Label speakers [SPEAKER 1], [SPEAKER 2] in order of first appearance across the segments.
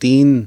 [SPEAKER 1] 3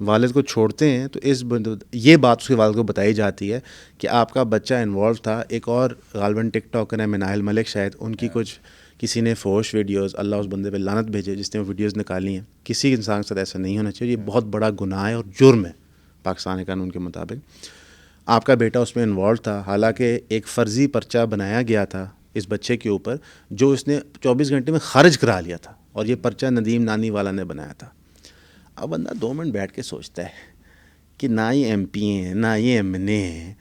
[SPEAKER 1] والد کو چھوڑتے ہیں تو یہ بات اس کے والد کو بتائی جاتی ہے کہ آپ کا بچہ انوالو تھا. ایک اور غالباً ٹک ٹاکر ہے مناہل ملک شاید, ان کی کچھ کسی نے فوش ویڈیوز, اللہ اس بندے پہ لعنت بھیجے جس نے وہ ویڈیوز نکالی ہیں. کسی انسان کے ساتھ ایسا نہیں ہونا چاہیے, یہ بہت بڑا گناہ ہے اور جرم ہے پاکستانی قانون کے مطابق. آپ کا بیٹا اس میں انوالو تھا, حالانکہ ایک فرضی پرچہ بنایا گیا تھا اس بچے کے اوپر جو اس نے 24 گھنٹے میں خارج کرا لیا تھا, اور یہ پرچہ ندیم نانی والا نے بنایا تھا. اب بندہ 2 منٹ بیٹھ کے سوچتا ہے کہ نہ یہ ایم پی ہیں, نہ یہ ایم این اے ہیں,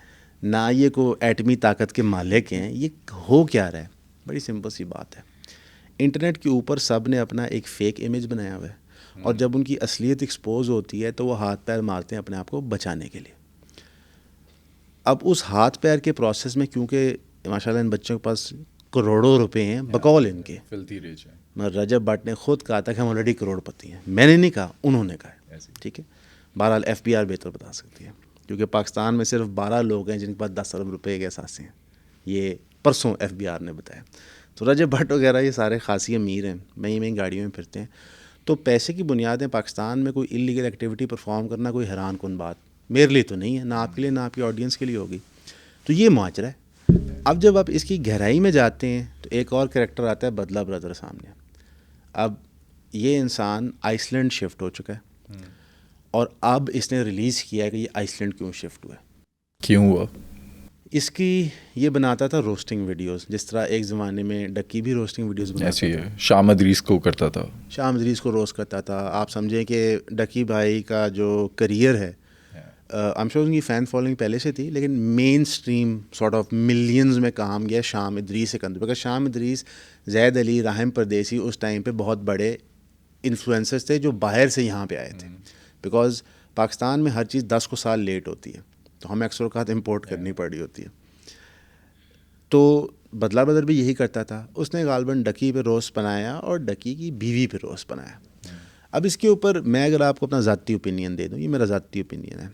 [SPEAKER 1] نہ یہ کو ایٹمی طاقت کے مالک ہیں, یہ ہو کیا رہا ہے؟ بڑی سمپل سی بات ہے. انٹرنیٹ کے اوپر سب نے اپنا ایک فیک امیج بنایا ہوا ہے, اور جب ان کی اصلیت ایکسپوز ہوتی ہے تو وہ ہاتھ پیر مارتے ہیں اپنے آپ کو بچانے کے لیے. اب اس ہاتھ پیر کے پروسیس میں کیونکہ ماشاء اللہ ان بچوں کے پاس کروڑوں روپے ہیں بقول ان کے, رجب بٹ نے خود کہا تھا کہ ہم آلریڈی کروڑ پتی ہیں. میں نے نہیں کہا, انہوں نے کہا. ٹھیک ہے, بہرحال ایف بی آر بہتر بتا سکتی ہے, کیونکہ پاکستان میں صرف 12 لوگ ہیں جن کے پاس 10 ارب روپے کے اثاثے ہیں. یہ پرسوں ایف بی آر نے بتایا. تو رجب بھٹ وغیرہ یہ سارے خاصی امیر ہیں, مہنگی گاڑیوں میں پھرتے ہیں. تو پیسے کی بنیادیں پاکستان میں کوئی انلیگل ایکٹیویٹی پرفارم کرنا کوئی حیران کن بات میرے لیے تو نہیں ہے, نہ آپ کے لیے نہ آپ کی آڈینس کے لیے ہوگی. تو یہ معاشرہ ہے. اب جب آپ اس کی گہرائی میں جاتے ہیں تو ایک اور کریکٹر آتا ہے بدلہ برادر سامنے. اب یہ انسان آئس لینڈ شفٹ ہو چکا ہے, اور اب اس نے ریلیز کیا ہے کہ یہ آئس لینڈ کیوں شفٹ ہوا ہے.
[SPEAKER 2] کیوں ہوا؟
[SPEAKER 1] اس کی یہ بناتا تھا روسٹنگ ویڈیوز, جس طرح ایک زمانے میں ڈکی بھی روسٹنگ ویڈیوز بناتا تھا.
[SPEAKER 2] شام ادریس کو کرتا تھا,
[SPEAKER 1] شام ادریس کو روسٹ کرتا تھا. آپ سمجھیں کہ ڈکی بھائی کا جو کریئر ہے, I'm sure ان کی فین فالوئنگ پہلے سے تھی, لیکن مین اسٹریم سارٹ آف ملینز میں کام گیا شام ادریس سے کندر, بیکاز شام ادریس, زید علی, راہم پردیسی اس ٹائم پہ بہت بڑے انفلوئنسرز تھے جو باہر سے یہاں پہ آئے تھے. بیکاز پاکستان میں ہر چیز 10 کو سال لیٹ ہوتی ہے, تو ہمیں اکثر اوقات امپورٹ کرنی پڑ رہی ہوتی ہے. تو بدلہ بدر بھی یہی کرتا تھا. اس نے غالباً ڈکی پہ روسٹ بنایا اور ڈکی کی بیوی پہ روسٹ بنایا. اب اس کے اوپر میں اگر آپ کو اپنا ذاتی اوپینین دے دوں, یہ میرا ذاتی اوپینین ہے,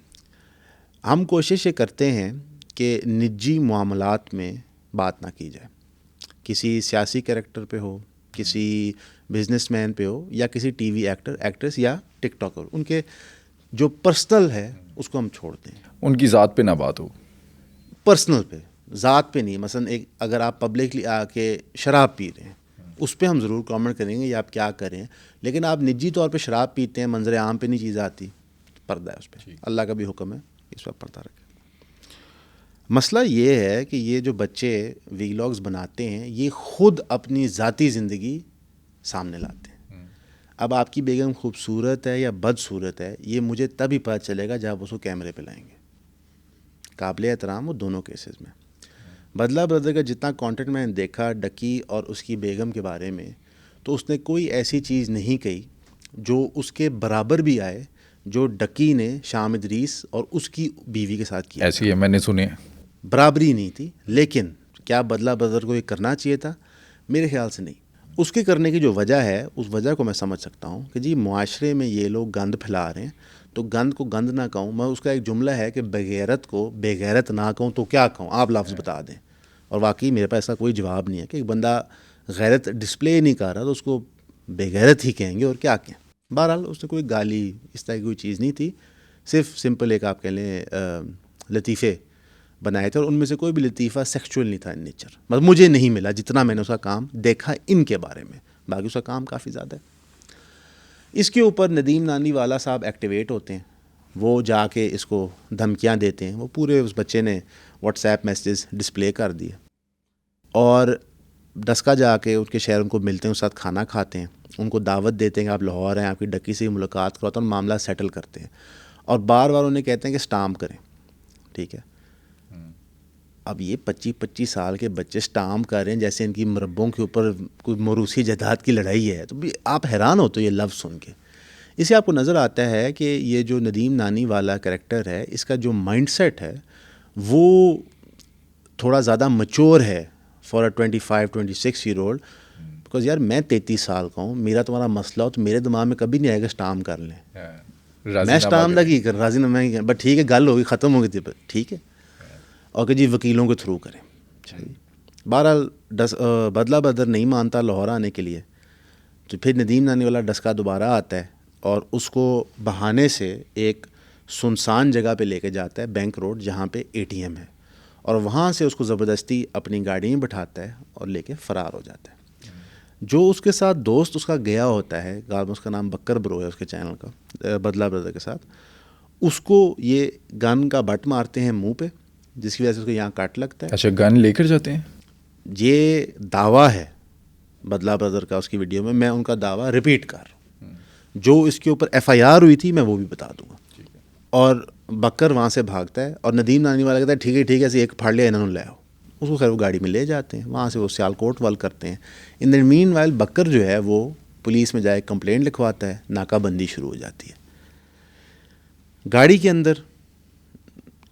[SPEAKER 1] ہم کوشش یہ کرتے ہیں کہ نجی معاملات میں بات نہ کی جائے. کسی سیاسی کریکٹر پہ ہو, کسی بزنس مین پہ ہو, یا کسی ٹی وی ایکٹر ایکٹریس یا ٹک ٹاکر, ان کے جو پرسنل ہے اس کو ہم چھوڑتے ہیں.
[SPEAKER 2] ان کی ذات پہ نہ بات ہو,
[SPEAKER 1] پرسنل پہ, ذات پہ نہیں. مثلا ایک اگر آپ پبلکلی آ کے شراب پی رہے ہیں, اس پہ ہم ضرور کامنٹ کریں گے یا آپ کیا کریں, لیکن آپ نجی طور پہ شراب پیتے ہیں, منظر عام پہ نہیں چیز آتی, پردہ ہے اس پہ. اللہ کا بھی حکم ہے اس وقت پردہ رکھیں. مسئلہ یہ ہے کہ یہ جو بچے ویلاگز بناتے ہیں یہ خود اپنی ذاتی زندگی سامنے لاتے ہیں. اب آپ کی بیگم خوبصورت ہے یا بدصورت ہے, یہ مجھے تب ہی پتہ چلے گا جب اس کو کیمرے پہ لائیں گے. قابل احترام وہ دونوں کیسز میں. بدلہ برادر کا جتنا کانٹینٹ میں نے دیکھا ڈکی اور اس کی بیگم کے بارے میں, تو اس نے کوئی ایسی چیز نہیں کہی جو اس کے برابر بھی آئے جو ڈکی نے شام ادریس اور اس کی بیوی کے ساتھ کیا.
[SPEAKER 2] ایسی ہے, میں نے سنی ہے.
[SPEAKER 1] برابری نہیں تھی, لیکن کیا بدلہ بدر کو یہ کرنا چاہیے تھا؟ میرے خیال سے نہیں. اس کے کرنے کی جو وجہ ہے, اس وجہ کو میں سمجھ سکتا ہوں کہ جی معاشرے میں یہ لوگ گند پھیلا رہے ہیں, تو گند کو گند نہ کہوں میں. اس کا ایک جملہ ہے کہ بغیرت کو بےغیرت نہ کہوں تو کیا کہوں, آپ لفظ بتا دیں. اور واقعی میرے پاس ایسا کوئی جواب نہیں ہے کہ ایک بندہ غیرت ڈسپلے نہیں کر رہا تو اس کو بےغیرت ہی کہیں گے, اور کیا کہیں. بہرحال اس نے کوئی گالی اس طرح کی کوئی چیز نہیں تھی, صرف سمپل ایک آپ کہہ لیں لطیفے بنائے تھے, اور ان میں سے کوئی بھی لطیفہ سیکچول نہیں تھا ان نیچر. مطلب مجھے نہیں ملا جتنا میں نے اس کا کام دیکھا ان کے بارے میں, باقی اس کا کام کافی زیادہ ہے. اس کے اوپر ندیم نانی والا صاحب ایکٹیویٹ ہوتے ہیں, وہ جا کے اس کو دھمکیاں دیتے ہیں. وہ پورے اس بچے نے واٹس ایپ میسیجز ڈسپلے کر دیے, اور ڈسکا جا کے ان کے شہر ان کو ملتے ہیں, اس ساتھ کھانا کھاتے ہیں, ان کو دعوت دیتے ہیں کہ آپ لاہور ہیں, آپ کی ڈکی سے ملاقات کرواتے ہیں, اور معاملہ سیٹل کرتے ہیں. اور بار بار انہیں کہتے ہیں کہ سٹامپ کریں. ٹھیک ہے, اب یہ 25 سال کے بچے سٹامپ کر رہے ہیں جیسے ان کی مربوں کے اوپر کوئی موروثی جائیداد کی لڑائی ہے, تو بھی آپ حیران ہو تو یہ لفظ سن کے. اس سے آپ کو نظر آتا ہے کہ یہ جو ندیم نانی والا کریکٹر ہے, اس کا جو مائنڈ سیٹ ہے وہ تھوڑا زیادہ میچور ہے for a 25-26 year old. Because یار میں 33 سال کا ہوں, میرا تمہارا مسئلہ ہو تو میرے دماغ میں کبھی نہیں آئے گا سٹامپ کر لیں. میں سٹامپ دا کی کر راضی نہ میں, بٹ ٹھیک ہے گل ہوگی, ختم ہو گئی تھی, ٹھیک ہے, اور کہ جی وکیلوں کے تھرو کریں. بہرحال بدلہ بدر نہیں مانتا لاہور آنے کے لیے, تو پھر ندیم نانی والا ڈسکا دوبارہ آتا ہے, اور اس کو بہانے سے ایک سنسان جگہ پہ لے کے جاتا ہے، بینک روڈ، جہاں پہ ATM ہے، اور وہاں سے اس کو زبردستی اپنی گاڑی میں بٹھاتا ہے اور لے کے فرار ہو جاتا ہے۔ جو اس کے ساتھ دوست اس کا گیا ہوتا ہے، اس کا نام بکر برو ہے اس کے چینل کا، بدلہ بردر کے ساتھ، اس کو یہ گن کا بٹ مارتے ہیں منہ پہ، جس کی وجہ سے اس کو یہاں کٹ لگتا ہے۔
[SPEAKER 2] اچھا، گن لے کر جاتے ہیں؟
[SPEAKER 1] یہ دعویٰ ہے بدلہ بردر کا، اس کی ویڈیو میں ان کا دعویٰ ریپیٹ کر رہا ہوں، جو اس کے اوپر FIR ہوئی تھی میں وہ بھی بتا دوں گا۔ اور بکر وہاں سے بھاگتا ہے اور ندیم نانی والا کہتا ہے ٹھیک ہے ایسے ایک پھاڑ لیا، انہوں نے لے آؤ، اس کو خیر وہ گاڑی میں لے جاتے ہیں، وہاں سے وہ سیالکوٹ وال کرتے ہیں۔ ان دا مین وائل بکر جو ہے وہ پولیس میں جائے کمپلینٹ لکھواتا ہے، ناکہ بندی شروع ہو جاتی ہے۔ گاڑی کے اندر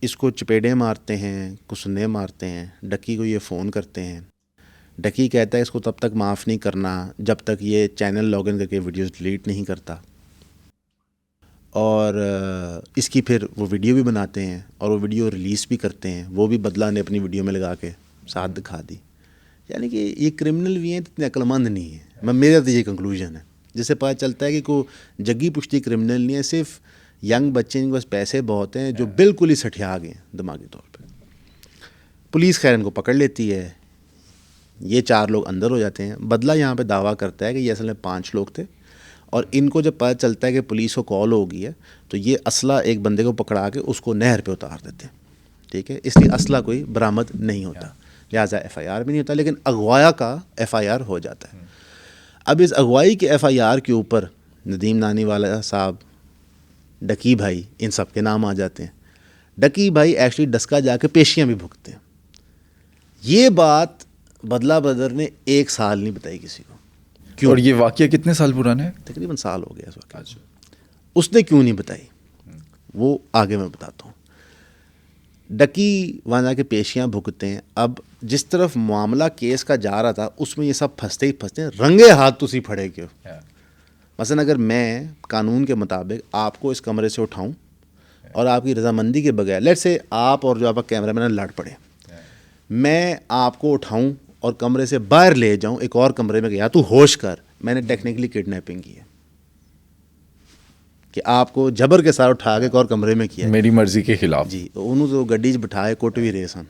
[SPEAKER 1] اس کو چپیڑیں مارتے ہیں، کسنے مارتے ہیں، ڈکی کو یہ فون کرتے ہیں، ڈکی کہتا ہے اس کو تب تک معاف نہیں کرنا جب تک یہ چینل لاگ ان کر کے ویڈیوز ڈیلیٹ نہیں کرتا، اور اس کی پھر وہ ویڈیو بھی بناتے ہیں اور وہ ویڈیو ریلیز بھی کرتے ہیں، وہ بھی بدلہ نے اپنی ویڈیو میں لگا کے ساتھ دکھا دی۔ یعنی کہ یہ کرمنل بھی ہیں، اتنے عقل مند نہیں ہیں، میرا تو یہ کنکلوژن ہے، جس سے پتہ چلتا ہے کہ کوئی جگی پشتی کرمنل نہیں ہے، صرف ینگ بچے ان کے پاس پیسے بہت ہیں جو بالکل ہی سٹھیا گئے ہیں دماغی طور پہ۔ پولیس خیر ان کو پکڑ لیتی ہے، یہ 4 لوگ اندر ہو جاتے ہیں۔ بدلہ یہاں پہ دعویٰ کرتا ہے کہ یہ اصل میں 5 لوگ تھے، اور ان کو جب پتہ چلتا ہے کہ پولیس کو کال ہو گئی ہے تو یہ اسلحہ ایک بندے کو پکڑا کے اس کو نہر پہ اتار دیتے ہیں، ٹھیک ہے، اس لیے اسلحہ کوئی برآمد نہیں ہوتا، لہٰذا FIR بھی نہیں ہوتا، لیکن اغوایا کا FIR ہو جاتا ہے۔ اب اس اغوائی کے FIR کے اوپر ندیم نانی والا صاحب، ڈکی بھائی، ان سب کے نام آ جاتے ہیں۔ ڈکی بھائی ایکچولی ڈسکا جا کے پیشیاں بھی بھگتے ہیں۔ یہ بات بدلہ بدر نے 1 سال نہیں بتائی کسی کو۔ کیوں؟
[SPEAKER 2] اور یہ واقعہ کتنے سال پرانا ہے؟
[SPEAKER 1] تقریباً سال ہو گیا اس وقت۔ اس نے کیوں نہیں بتائی وہ آگے میں بتاتا ہوں۔ ڈکی وہاں جا کے پیشیاں بھگتے ہیں۔ اب جس طرف معاملہ کیس کا جا رہا تھا اس میں یہ سب پھنستے ہی پھنستے ہیں، رنگے ہاتھ تسی پھڑے کیوں۔ مثلا اگر میں قانون کے مطابق آپ کو اس کمرے سے اٹھاؤں اور آپ کی رضامندی کے بغیر، لیٹ سے آپ اور جو آپ کا کیمرہ مین لڑ پڑے، میں آپ کو اٹھاؤں اور کمرے سے باہر لے جاؤں، ایک اور کمرے میں گیا تو ہوش کر، میں نے ٹیکنیکلی کڈنیپنگ کی ہے کہ آپ کو جبر کے ساتھ اٹھا کے ایک اور کمرے میں کیا،
[SPEAKER 2] میری مرضی کے خلاف۔
[SPEAKER 1] جی، انہوں تو گڈی بٹھائے، کوٹ بھی رہے سن،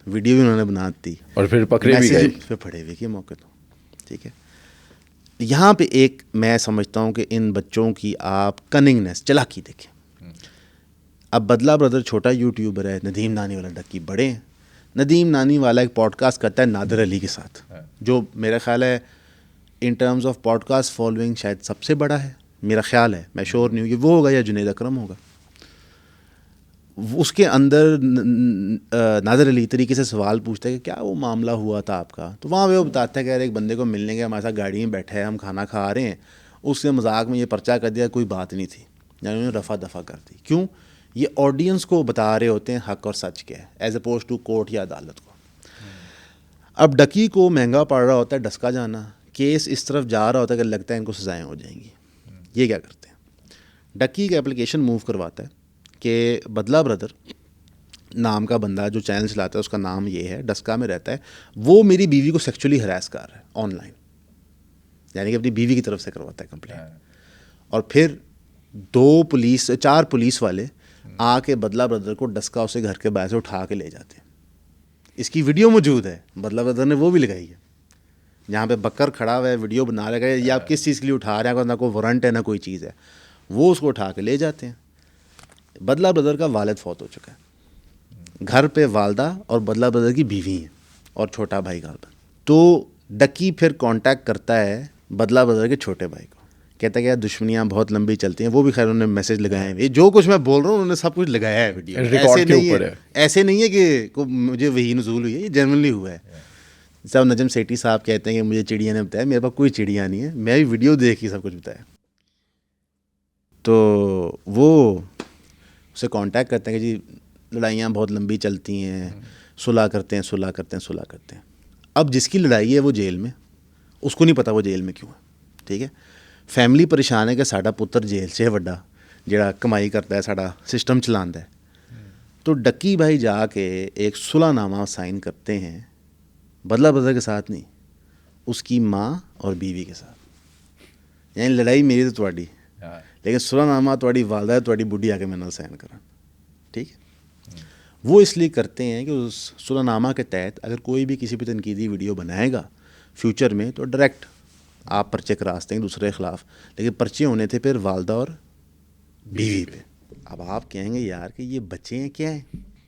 [SPEAKER 1] ویڈیو بھی انہوں نے بنا دی،
[SPEAKER 2] اور پھر پکڑے بھی گئے،
[SPEAKER 1] پھر پھڑے ہوئے کے موقع تو، ٹھیک ہے۔ یہاں پہ ایک میں سمجھتا ہوں کہ ان بچوں کی آپ کننگنیس، چلاکی دیکھیں۔ اب بدلہ بردر چھوٹا یوٹیوبر ہے، ندیم نانی والا ڈکی بڑے ہیں۔ ندیم نانی والا ایک پوڈ کاسٹ کرتا ہے نادر علی کے ساتھ، جو میرا خیال ہے in terms of podcast following شاید سب سے بڑا ہے، میرا خیال ہے، میں شور نہیں ہوں کہ وہ ہوگا یا جنید اکرم ہوگا۔ اس کے اندر نادر علی طریقے سے سوال پوچھتا ہے کہ کیا وہ معاملہ ہوا تھا آپ کا، تو وہاں وہ بتاتا ہے کہ یار ایک بندے کو ملنے کے ہمارے ساتھ گاڑی میں بیٹھے ہیں، ہم کھانا کھا رہے ہیں، اس نے مذاق میں یہ پرچہ کر دیا، کوئی بات نہیں تھی، یعنی انہوں نے رفع دفع کر دی۔ کیوں؟ یہ آڈینس کو بتا رہے ہوتے ہیں حق اور سچ کیا ہے، ایز اپوز ٹو کورٹ یا عدالت کو۔ اب ڈکی کو مہنگا پڑ رہا ہوتا ہے ڈسکا جانا، کیس اس طرف جا رہا ہوتا ہے کہ لگتا ہے ان کو سزائیں ہو جائیں گی، یہ کیا کرتے ہیں، ڈکی ایک اپلیکیشن موو کرواتا ہے کہ بدلہ بردر نام کا بندہ جو چینل چلاتا ہے، اس کا نام یہ ہے، ڈسکا میں رہتا ہے، وہ میری بیوی کو سیکچولی ہراس کر رہا ہے آن لائن، یعنی کہ اپنی بیوی کی طرف سے کرواتا ہے کمپلین، اور پھر 4 پولیس والے آ کے بدلہ بردر کو ڈسکا اسے گھر کے باہر سے اٹھا کے لے جاتے ہیں۔ اس کی ویڈیو موجود ہے، بدلہ بردر نے وہ بھی لگائی ہے، جہاں پہ بکر کھڑا ہوا ہے، ویڈیو بنا رہا ہے، یہ آپ کس چیز کے لیے اٹھا رہے ہیں، نہ کوئی وارنٹ ہے نہ کوئی چیز ہے، وہ اس کو اٹھا کے لے جاتے ہیں۔ بدلہ بردر کا والد فوت ہو چکا ہے، گھر پہ والدہ اور بدلہ بردر کی بیوی ہیں اور چھوٹا بھائی غالباً۔ تو ڈکی پھر کانٹیکٹ کرتا ہے بدلہ بردر کے چھوٹے بھائی کو، کہتا ہے کہ دشمنیاں بہت لمبی چلتی ہیں، وہ بھی خیر انہوں نے میسج لگائے ہیں، جو کچھ میں بول رہا ہوں انہوں نے سب کچھ لگایا ہے ویڈیو، ایسے نہیں ہے کہ مجھے وہی نزول ہوئی ہے، یہ جنرلی ہوا ہے۔ صاحب نجم سیٹھی صاحب کہتے ہیں کہ مجھے چڑیا نے بتایا، میرے پاس کوئی چڑیا نہیں ہے، میں بھی ویڈیو دیکھ کے سب کچھ بتایا۔ تو وہ اسے کانٹیکٹ کرتے ہیں کہ جی لڑائیاں بہت لمبی چلتی ہیں، صلح کرتے ہیں صلح کرتے ہیں صلح کرتے ہیں۔ اب جس کی لڑائی ہے وہ جیل میں، اس کو نہیں پتا وہ جیل میں کیوں ہے، ٹھیک ہے۔ فیملی پریشان ہے کہ ساڈا پتر جیل سے وڈا جڑا کمائی کرتا ہے، ساڈا سسٹم چلاندا ہے۔ تو ڈکی بھائی جا کے ایک صلح نامہ سائن کرتے ہیں، بدلہ بدلہ کے ساتھ نہیں، اس کی ماں اور بیوی کے ساتھ، یعنی لڑائی میری تو تواڈی، لیکن صلح نامہ تھوڑی والدہ تھوڑی بڈھی آ کے میں نہ سائن کرا. ٹھیک ہے, وہ اس لیے کرتے ہیں کہ اس صلح نامہ کے تحت اگر کوئی بھی کسی پہ تنقیدی ویڈیو بنائے گا فیوچر میں تو ڈائریکٹ آپ پرچے کراستے ہیں دوسرے کے خلاف. لیکن پرچے ہونے تھے پھر والدہ اور بیوی پہ. اب آپ کہیں گے یار کہ یہ بچے ہیں کیا ہیں.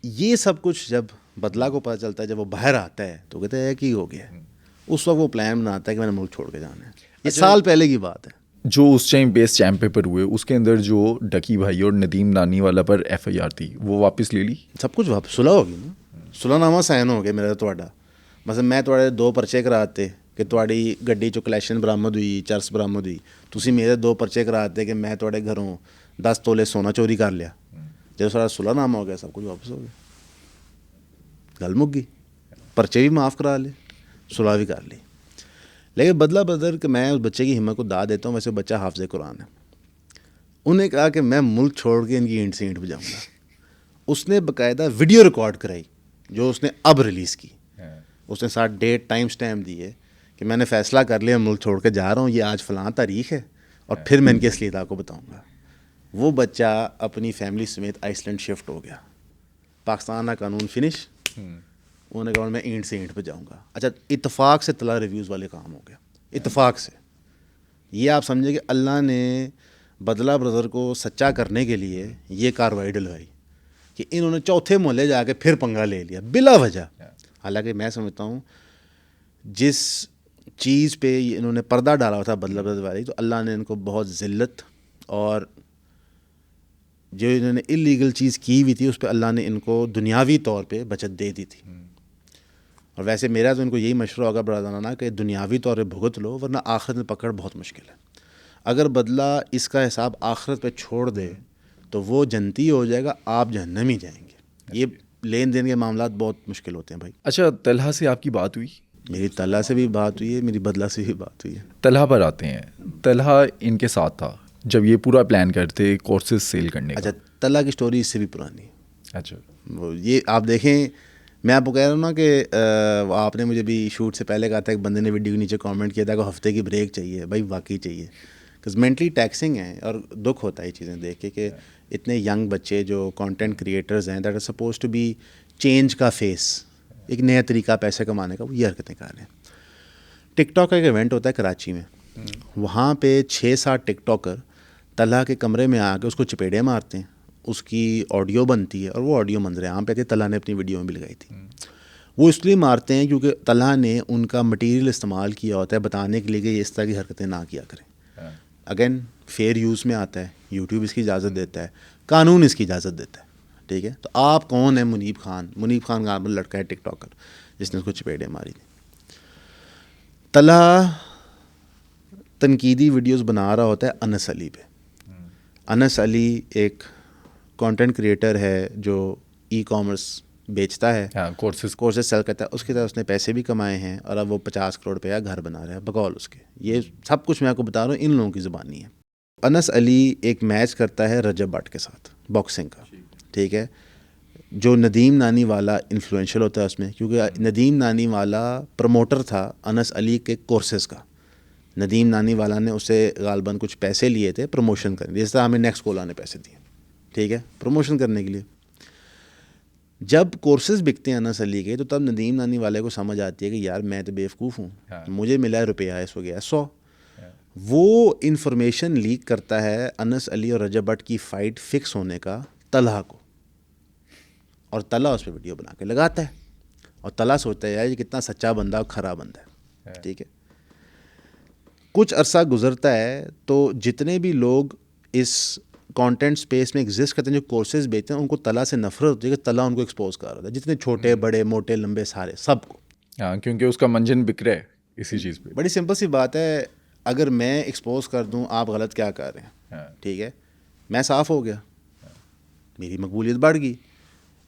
[SPEAKER 1] یہ سب کچھ جب بدلہ کو پتہ چلتا ہے, جب وہ باہر آتا ہے تو کہتے ہیں کہ ہو گیا. اس وقت وہ پلان بناتا ہے کہ میں نے ملک چھوڑ کے جانا ہے. یہ سال پہلے کی بات ہے.
[SPEAKER 2] جو اس ٹائم بیس چیمپ پیپر ہوئے اس کے اندر جو ڈکی بھائی اور ندیم نانی والا پر ایف آئی آر تھی وہ واپس لے لی.
[SPEAKER 1] سب کچھ واپس صلح ہو گئی نا, صلح نامہ سائن ہو گیا میرا تھوڑا. مثلا میں تھوڑے 2 پرچے کراتے کہ تھوڑی گڈی چو کلیکشن برامد ہوئی, چرس برامد ہوئی, تسی میرے 2 پرچے کراتے کہ میں تھوڑے گھروں 10 تولے سونا چوری کر لیا. جب سارا صلح نامہ ہو گیا سب کچھ واپس ہو گیا, گل مک گئی. پرچے بھی معاف کرا لے, صلح بھی کر لی. لیکن بدلہ بدر کہ میں اس بچے کی ہمت کو دا دیتا ہوں. ویسے بچہ حافظ قرآن ہے. انہوں نے کہا کہ میں ملک چھوڑ کے ان کی اینٹ سے اینٹ بجاؤں گا. اس نے باقاعدہ ویڈیو ریکارڈ کرائی جو اس نے اب ریلیز کی. اس نے ساتھ ڈیٹ ٹائم سٹیمپ دی ہے کہ میں نے فیصلہ کر لیا ملک چھوڑ کے جا رہا ہوں, یہ آج فلاں تاریخ ہے, اور پھر میں ان کی اصلیت آپ کو بتاؤں گا. وہ بچہ اپنی فیملی سمیت آئس لینڈ شفٹ ہو گیا. پاکستان کا قانون فنش. انہوں نے کہا میں اینٹ سے اینٹ پہ جاؤں گا. اچھا, اتفاق سے طلع ریویوز والے کام ہو گیا, اتفاق سے. یہ آپ سمجھے کہ اللہ نے بدلہ برادر کو سچا کرنے کے لیے یہ کاروائی ڈلوائی کہ انہوں نے چوتھے محلے جا کے پھر پنگا لے لیا بلا وجہ. حالانکہ میں سمجھتا ہوں جس چیز پہ انہوں نے پردہ ڈالا ہوا تھا بدلہ برادر والی, تو اللہ نے ان کو بہت ذلت, اور جو انہوں نے اللیگل چیز کی ہوئی تھی اس پہ اللہ نے ان کو دنیاوی طور پہ بچت دے دی تھی. اور ویسے میرا تو ان کو یہی مشورہ ہوگا برادرانہ کہ دنیاوی طور پہ بھگت لو, ورنہ آخرت میں پکڑ بہت مشکل ہے. اگر بدلہ اس کا حساب آخرت پہ چھوڑ دے تو وہ جنتی ہو جائے گا, آپ جہنم ہی جائیں گے. یہ لین دین کے معاملات بہت مشکل ہوتے ہیں بھائی.
[SPEAKER 2] اچھا, طلحہ سے آپ کی بات ہوئی؟
[SPEAKER 1] میری طلحہ سے بھی بات ہوئی ہے, میری بدلہ سے بھی بات ہوئی ہے.
[SPEAKER 2] طلحہ پر آتے ہیں. طلحہ ان کے ساتھ تھا جب یہ پورا پلان کرتے کورسز سیل کرنے کا.
[SPEAKER 1] اچھا, طلحہ کی سٹوری اس سے بھی پرانی ہے.
[SPEAKER 2] اچھا,
[SPEAKER 1] وہ یہ آپ دیکھیں, میں آپ کو کہہ رہا ہوں نا کہ آپ نے مجھے بھی شوٹ سے پہلے کہا تھا, ایک بندے نے ویڈیو کے نیچے کامنٹ کیا تھا کہ ہفتے کی بریک چاہیے. بھائی واقعی چاہیے, بکاز مینٹلی ٹیکسنگ ہے, اور دکھ ہوتا ہے یہ چیزیں دیکھ کے کہ اتنے ینگ بچے جو کانٹینٹ کریٹرز ہیں that are suppose to be change کا فیس, ایک نیا طریقہ پیسے کمانے کا, وہ یہ حرکتیں کر رہے ہیں. ٹک ٹاک کا ایک ایونٹ ہوتا ہے کراچی میں, وہاں پہ 6-7 ٹک ٹاکر طلحہ کے کمرے میں آ کے اس کو چپیڑے مارتے ہیں, اس کی آڈیو بنتی ہے, اور وہ آڈیو منظر عام پہ طلحہ نے اپنی ویڈیو میں بھی لگائی تھی. وہ اس لیے مارتے ہیں کیونکہ طلحہ نے ان کا مٹیریل استعمال کیا ہوتا ہے بتانے کے لیے کہ یہ اس طرح کی حرکتیں نہ کیا کریں. اگین فیئر یوز میں آتا ہے, یوٹیوب اس کی اجازت دیتا ہے, قانون اس کی اجازت دیتا ہے. ٹھیک ہے, تو آپ کون ہیں؟ منیب خان کا لڑکا ہے ٹک ٹاکر جس نے اس کو چپیڑے ماری تھی. طلحہ تنقیدی ویڈیوز بنا رہا ہوتا ہے انس علی پہ. انس علی ایک کانٹینٹ کریٹر ہے جو ای کامرس بیچتا ہے, کورسز سیل کرتا ہے. اس کی طرح اس نے پیسے بھی کمائے ہیں, اور اب وہ 50 کروڑ روپیہ گھر بنا رہا ہے بقول اس کے. یہ سب کچھ میں آپ کو بتا رہا ہوں ان لوگوں کی زبانی ہے. انس علی ایک میچ کرتا ہے رجب بٹ کے ساتھ باکسنگ کا. ٹھیک ہے, جو ندیم نانی والا انفلوئنشل ہوتا ہے اس میں, کیونکہ ندیم نانی والا پروموٹر تھا انس علی کے کورسز کا. ندیم نانی والا نے اسے غالباً کچھ پیسے لیے تھے پروموشن کرنے, جس طرح ہمیں نیکسٹ کولا نے پیسے دیے. ٹھیک ہے, پروموشن کرنے کے لیے. جب کورسز بکتے ہیں انس علی کے, تو تب ندیم نانی والے کو سمجھ آتی ہے کہ یار میں تو بیوقوف ہوں, مجھے ملا ہے روپیہ اس کو گیا 100. وہ انفارمیشن لیک کرتا ہے انس علی اور رجب بٹ کی فائٹ فکس ہونے کا طلحہ کو, اور طلحہ اس پہ ویڈیو بنا کے لگاتا ہے. اور طلحہ سوچتا ہے یار یہ کتنا سچا بندہ اور کھرا بندہ ہے. ٹھیک ہے, کچھ عرصہ گزرتا ہے تو جتنے بھی لوگ اس کانٹینٹ سپیس میں ایگزسٹ کرتے ہیں جو کورسز بیچتے ہیں, ان کو طلحہ سے نفرت ہوتی ہے کہ طلحہ ان کو ایکسپوز کر رہا ہے, جتنے چھوٹے بڑے موٹے لمبے سارے سب کو.
[SPEAKER 2] ہاں, کیونکہ اس کا منجن بک رہا ہے اسی چیز پہ.
[SPEAKER 1] بڑی سمپل سی بات ہے, اگر میں ایکسپوز کر دوں آپ غلط کیا کر رہے ہیں, ٹھیک ہے, میں صاف ہو گیا, میری مقبولیت بڑھ گئی.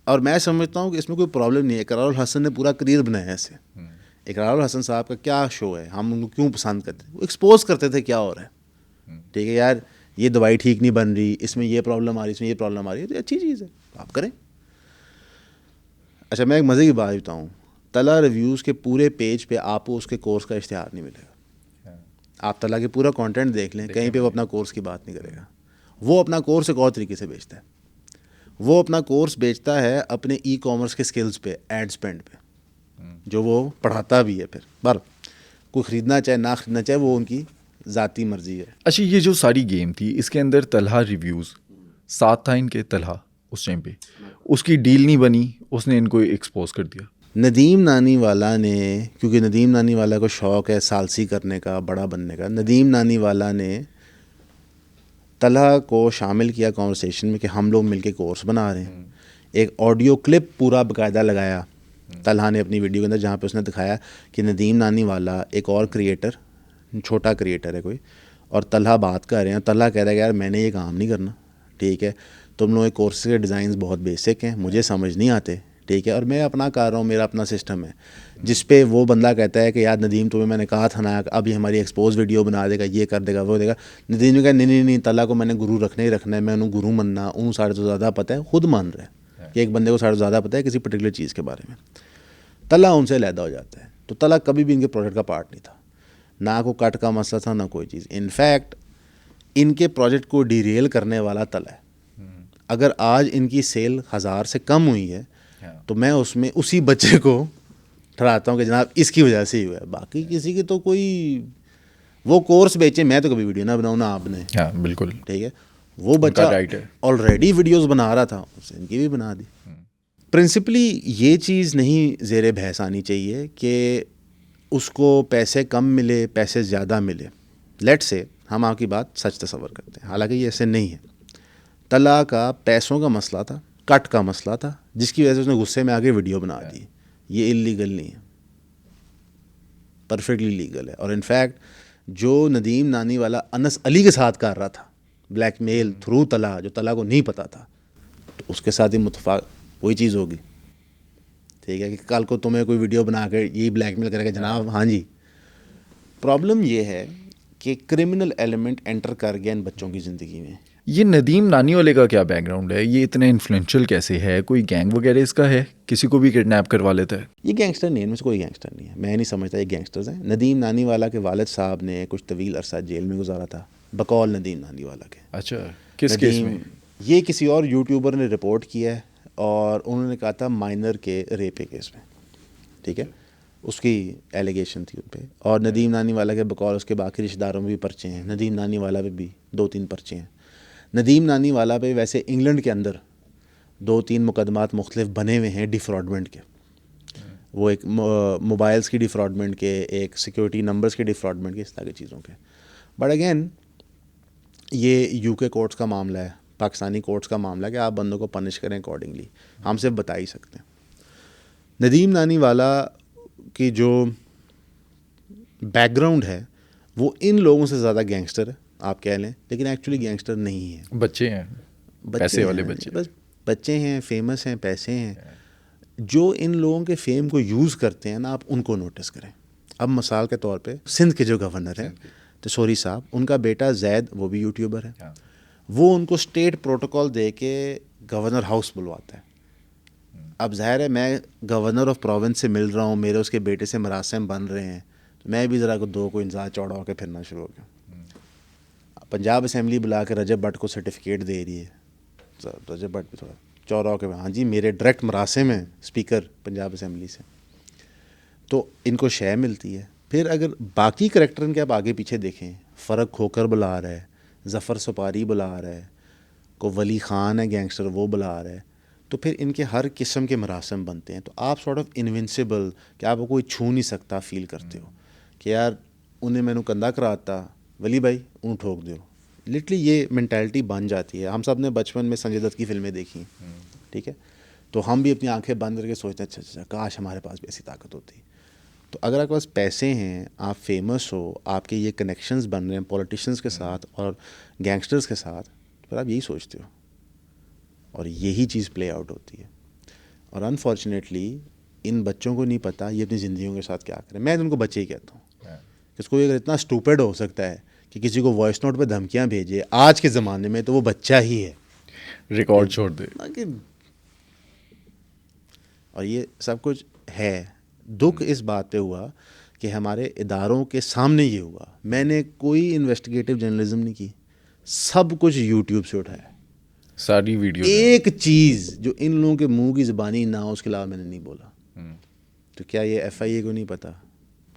[SPEAKER 1] اور میں سمجھتا ہوں کہ اس میں کوئی پرابلم نہیں ہے. اقرار الحسن نے پورا کریئر بنایا ہے ایسے. اقرار الحسن صاحب کا کیا شو ہے, ہم ان کو کیوں پسند کرتے تھے, وہ ایکسپوز کرتے تھے کیا ہو رہا ہے. ٹھیک ہے یار, یہ دوائی ٹھیک نہیں بن رہی, اس میں یہ پرابلم آ رہی, اس میں یہ پرابلم آ رہی ہے, تو اچھی چیز ہے, آپ کریں. اچھا, میں ایک مزے کی بات بتاؤں, طلحہ ریویوز کے پورے پیج پہ آپ کو اس کے کورس کا اشتہار نہیں ملے گا. آپ طلحہ کے پورا کانٹینٹ دیکھ لیں, کہیں پہ وہ اپنا کورس کی بات نہیں کرے گا. وہ اپنا کورس ایک اور طریقے سے بیچتا ہے. وہ اپنا کورس بیچتا ہے اپنے ای کامرس کے سکلز پہ, ایڈ سپینڈ پہ, جو وہ پڑھاتا بھی ہے. پھر بر کوئی خریدنا چاہے نہ خریدنا چاہے وہ ان کی ذاتی مرضی ہے.
[SPEAKER 2] اچھا, یہ جو ساری گیم تھی اس کے اندر طلحہ ریویوز ساتھ تھا ان کے. طلحہ اس ٹائم پہ اس کی ڈیل نہیں بنی, اس نے ان کو ایکسپوز کر دیا.
[SPEAKER 1] ندیم نانی والا نے, کیونکہ ندیم نانی والا کو شوق ہے سالسی کرنے کا, بڑا بننے کا, ندیم نانی والا نے طلحہ کو شامل کیا کانورسیشن میں کہ ہم لوگ مل کے کورس بنا رہے ہیں. ایک آڈیو کلپ پورا باقاعدہ لگایا طلحہ نے اپنی ویڈیو کے اندر, جہاں پہ اس نے دکھایا کہ ندیم نانی والا ایک اور کریٹر, چھوٹا کریٹر ہے کوئی, اور طلحہ بات کر رہے ہیں. طلحہ کہہ رہا ہے کہ یار میں نے یہ کام نہیں کرنا, ٹھیک ہے, تم لوگوں کے کورس کے ڈیزائنز بہت بیسک ہیں, مجھے سمجھ نہیں آتے, ٹھیک ہے, اور میں اپنا کر رہا ہوں, میرا اپنا سسٹم ہے. جس پہ وہ بندہ کہتا ہے کہ یار ندیم تمہیں میں نے کہا تھا نا, اب یہ ہماری ایکسپوز ویڈیو بنا دے گا, یہ کر دے گا, وہ دے گا. ندیم نے کہا نہیں, طلحہ کو میں نے گرو رکھنا ہی رکھنا ہے, میں انہوں گرو مننا, انہوں ساڑھے تو زیادہ پتہ ہے, خود مان رہا ہے کہ ایک بندے کو ساڑھے زیادہ پتہ ہے کسی پرٹیکولر چیز کے بارے میں. طلحہ ان سے علیحدہ ہو جاتا ہے. تو طلحہ کبھی بھی ان کے پروجیکٹ کا پارٹ نہیں تھا, نہ کوئی کٹ کا مسئلہ تھا, نہ کوئی چیز. انفیکٹ ان کے پروجیکٹ کو ڈیریل کرنے والا طلحہ ہے. اگر آج ان کی سیل 1000 سے کم ہوئی ہے تو میں اس میں اسی بچے کو ٹھہراتا ہوں کہ جناب اس کی وجہ سے ہی ہوا ہے. باقی کسی کی تو کوئی, وہ کورس بیچے, میں تو کبھی ویڈیو نہ بناؤں, نہ آپ نے.
[SPEAKER 2] ہاں بالکل,
[SPEAKER 1] ٹھیک ہے, وہ بچہ آلریڈی ویڈیوز بنا رہا تھا, اس نے ان کی بھی بنا دی. پرنسپلی یہ چیز نہیں زیر بحث آنی چاہیے کہ اس کو پیسے کم ملے, پیسے زیادہ ملے. لیٹ سے ہم آپ کی بات سچ تصور کرتے ہیں, حالانکہ یہ ایسے نہیں ہے. طلحہ کا پیسوں کا مسئلہ تھا, کٹ کا مسئلہ تھا, جس کی وجہ سے اس نے غصے میں آگے ویڈیو بنا دی. یہ انلیگل نہیں ہے, پرفیکٹلی لیگل ہے. اور انفیکٹ جو ندیم نانی والا انس علی کے ساتھ کر رہا تھا بلیک میل تھرو طلحہ, جو طلحہ کو نہیں پتا تھا, تو اس کے ساتھ ہی متفق وہی چیز ہوگی. ٹھیک ہے, کہ کل کو تمہیں کوئی ویڈیو بنا کے یہی بلیک میل کرے گا جناب. ہاں جی, پرابلم یہ ہے کہ کرمنل ایلیمنٹ انٹر کر گیا ان بچوں کی زندگی میں.
[SPEAKER 2] یہ ندیم نانی والے کا کیا بیک گراؤنڈ ہے؟ یہ اتنا انفلوئنشل کیسے ہے؟ کوئی گینگ وغیرہ اس کا ہے؟ کسی کو بھی کڈنیپ کروا لیتا ہے؟
[SPEAKER 1] یہ گینگسٹر نہیں ہے, ان میں سے کوئی گینگسٹر نہیں ہے. میں نہیں سمجھتا یہ گینگسٹرز ہیں. ندیم نانی والا کے والد صاحب نے کچھ طویل عرصہ جیل میں گزارا تھا بقول ندیم نانی والا کے.
[SPEAKER 2] اچھا, کس کیس میں؟
[SPEAKER 1] یہ کسی اور یوٹیوبر نے رپورٹ کیا ہے, اور انہوں نے کہا تھا مائنر کے ریپ کے کیس میں. ٹھیک ہے, اس کی ایلیگیشن تھی ان پہ. اور ندیم نانی والا کے بقول اس کے باقی رشتہ داروں میں بھی پرچے ہیں. ندیم نانی والا پہ بھی 2-3 پرچے ہیں. ندیم نانی والا پہ ویسے انگلینڈ کے اندر 2-3 مقدمات مختلف بنے ہوئے ہیں ڈیفراڈمنٹ کے. وہ ایک موبائلس کی ڈیفراڈمنٹ کے, ایک سیکیورٹی نمبرز کے ڈیفراڈمنٹ کے, اس طرح کی چیزوں کے. بٹ اگین یہ یو کے کورٹس کا معاملہ ہے, پاکستانی کورٹس کا معاملہ ہے کہ آپ بندوں کو پنش کریں اکارڈنگلی. ہم صرف بتا ہی سکتے ہیں. ندیم نانی والا کی جو بیک گراؤنڈ ہے وہ ان لوگوں سے زیادہ گینگسٹر ہے آپ کہہ لیں, لیکن ایکچولی گینگسٹر نہیں ہے.
[SPEAKER 2] بچے ہیں, پیسے والے بچے,
[SPEAKER 1] بس بچے ہیں, فیمس ہیں, پیسے ہیں. جو ان لوگوں کے فیم کو یوز کرتے ہیں نا, آپ ان کو نوٹس کریں. اب مثال کے طور پہ سندھ کے جو گورنر ہیں تسوری صاحب, ان کا بیٹا زید وہ بھی یوٹیوبر ہے. وہ ان کو اسٹیٹ پروٹوکول دے کے گورنر ہاؤس بلواتا ہے. اب ظاہر ہے میں گورنر آف پروونس سے مل رہا ہوں, میرے اس کے بیٹے سے مراسم بن رہے ہیں, تو میں بھی ذرا کو انتظار چوڑا ہو کے پھرنا شروع ہو گیا. پنجاب اسمبلی بلا کے رجب بٹ کو سرٹیفکیٹ دے رہی ہے. رجب بٹ بھی تھوڑا چوڑا ہو کے, ہاں جی میرے ڈائریکٹ مراسم ہیں اسپیکر پنجاب اسمبلی سے. تو ان کو شے ملتی ہے. پھر اگر باقی کریکٹر ان کے آپ آگے پیچھے دیکھیں, فرق کھوکر بلا رہا ہے, ظفر سپاری بلا رہا ہے, کو ولی خان ہے گینگسٹر وہ بلا رہا ہے. تو پھر ان کے ہر قسم کے مراسم بنتے ہیں. تو آپ سارٹ آف انوینسیبل, کہ آپ کو کوئی چھو نہیں سکتا فیل کرتے ہو کہ یار انہیں میں نے کندھا کراتا ولی بھائی انہوں ٹھوک دو. لٹرلی یہ مینٹیلٹی بن جاتی ہے. ہم سب نے بچپن میں سنجے دت کی فلمیں دیکھی, ٹھیک ہے, تو ہم بھی اپنی آنکھیں بند کر کے سوچتے ہیں اچھا کاش ہمارے پاس بھی ایسی طاقت ہوتی. تو اگر آپ کے پاس پیسے ہیں, آپ فیمس ہو, آپ کے یہ کنیکشنز بن رہے ہیں پولیٹیشنز کے ساتھ اور گینگسٹرز کے ساتھ, پھر آپ یہی سوچتے ہو, اور یہی چیز پلے آؤٹ ہوتی ہے. اور انفارچونیٹلی ان بچوں کو نہیں پتہ یہ اپنی زندگیوں کے ساتھ کیا کریں. میں ان کو بچے ہی کہتا ہوں کہ اس کو اگر اتنا اسٹوپڈ ہو سکتا ہے کہ کسی کو وائس نوٹ پہ دھمکیاں بھیجے آج کے زمانے میں, تو وہ بچہ ہی ہے,
[SPEAKER 2] ریکارڈ چھوڑ دے.
[SPEAKER 1] اور یہ سب کچھ ہے. دکھ اس بات پہ ہوا کہ ہمارے اداروں کے سامنے یہ ہوا. میں نے کوئی انویسٹیگیٹو جرنلزم نہیں کی, سب کچھ یوٹیوب سے اٹھایا,
[SPEAKER 2] ساری ویڈیو.
[SPEAKER 1] ایک چیز جو ان لوگوں کے منہ کی زبانی نہ ہو اس کے علاوہ میں نے نہیں بولا. تو کیا یہ ایف آئی اے کو نہیں پتا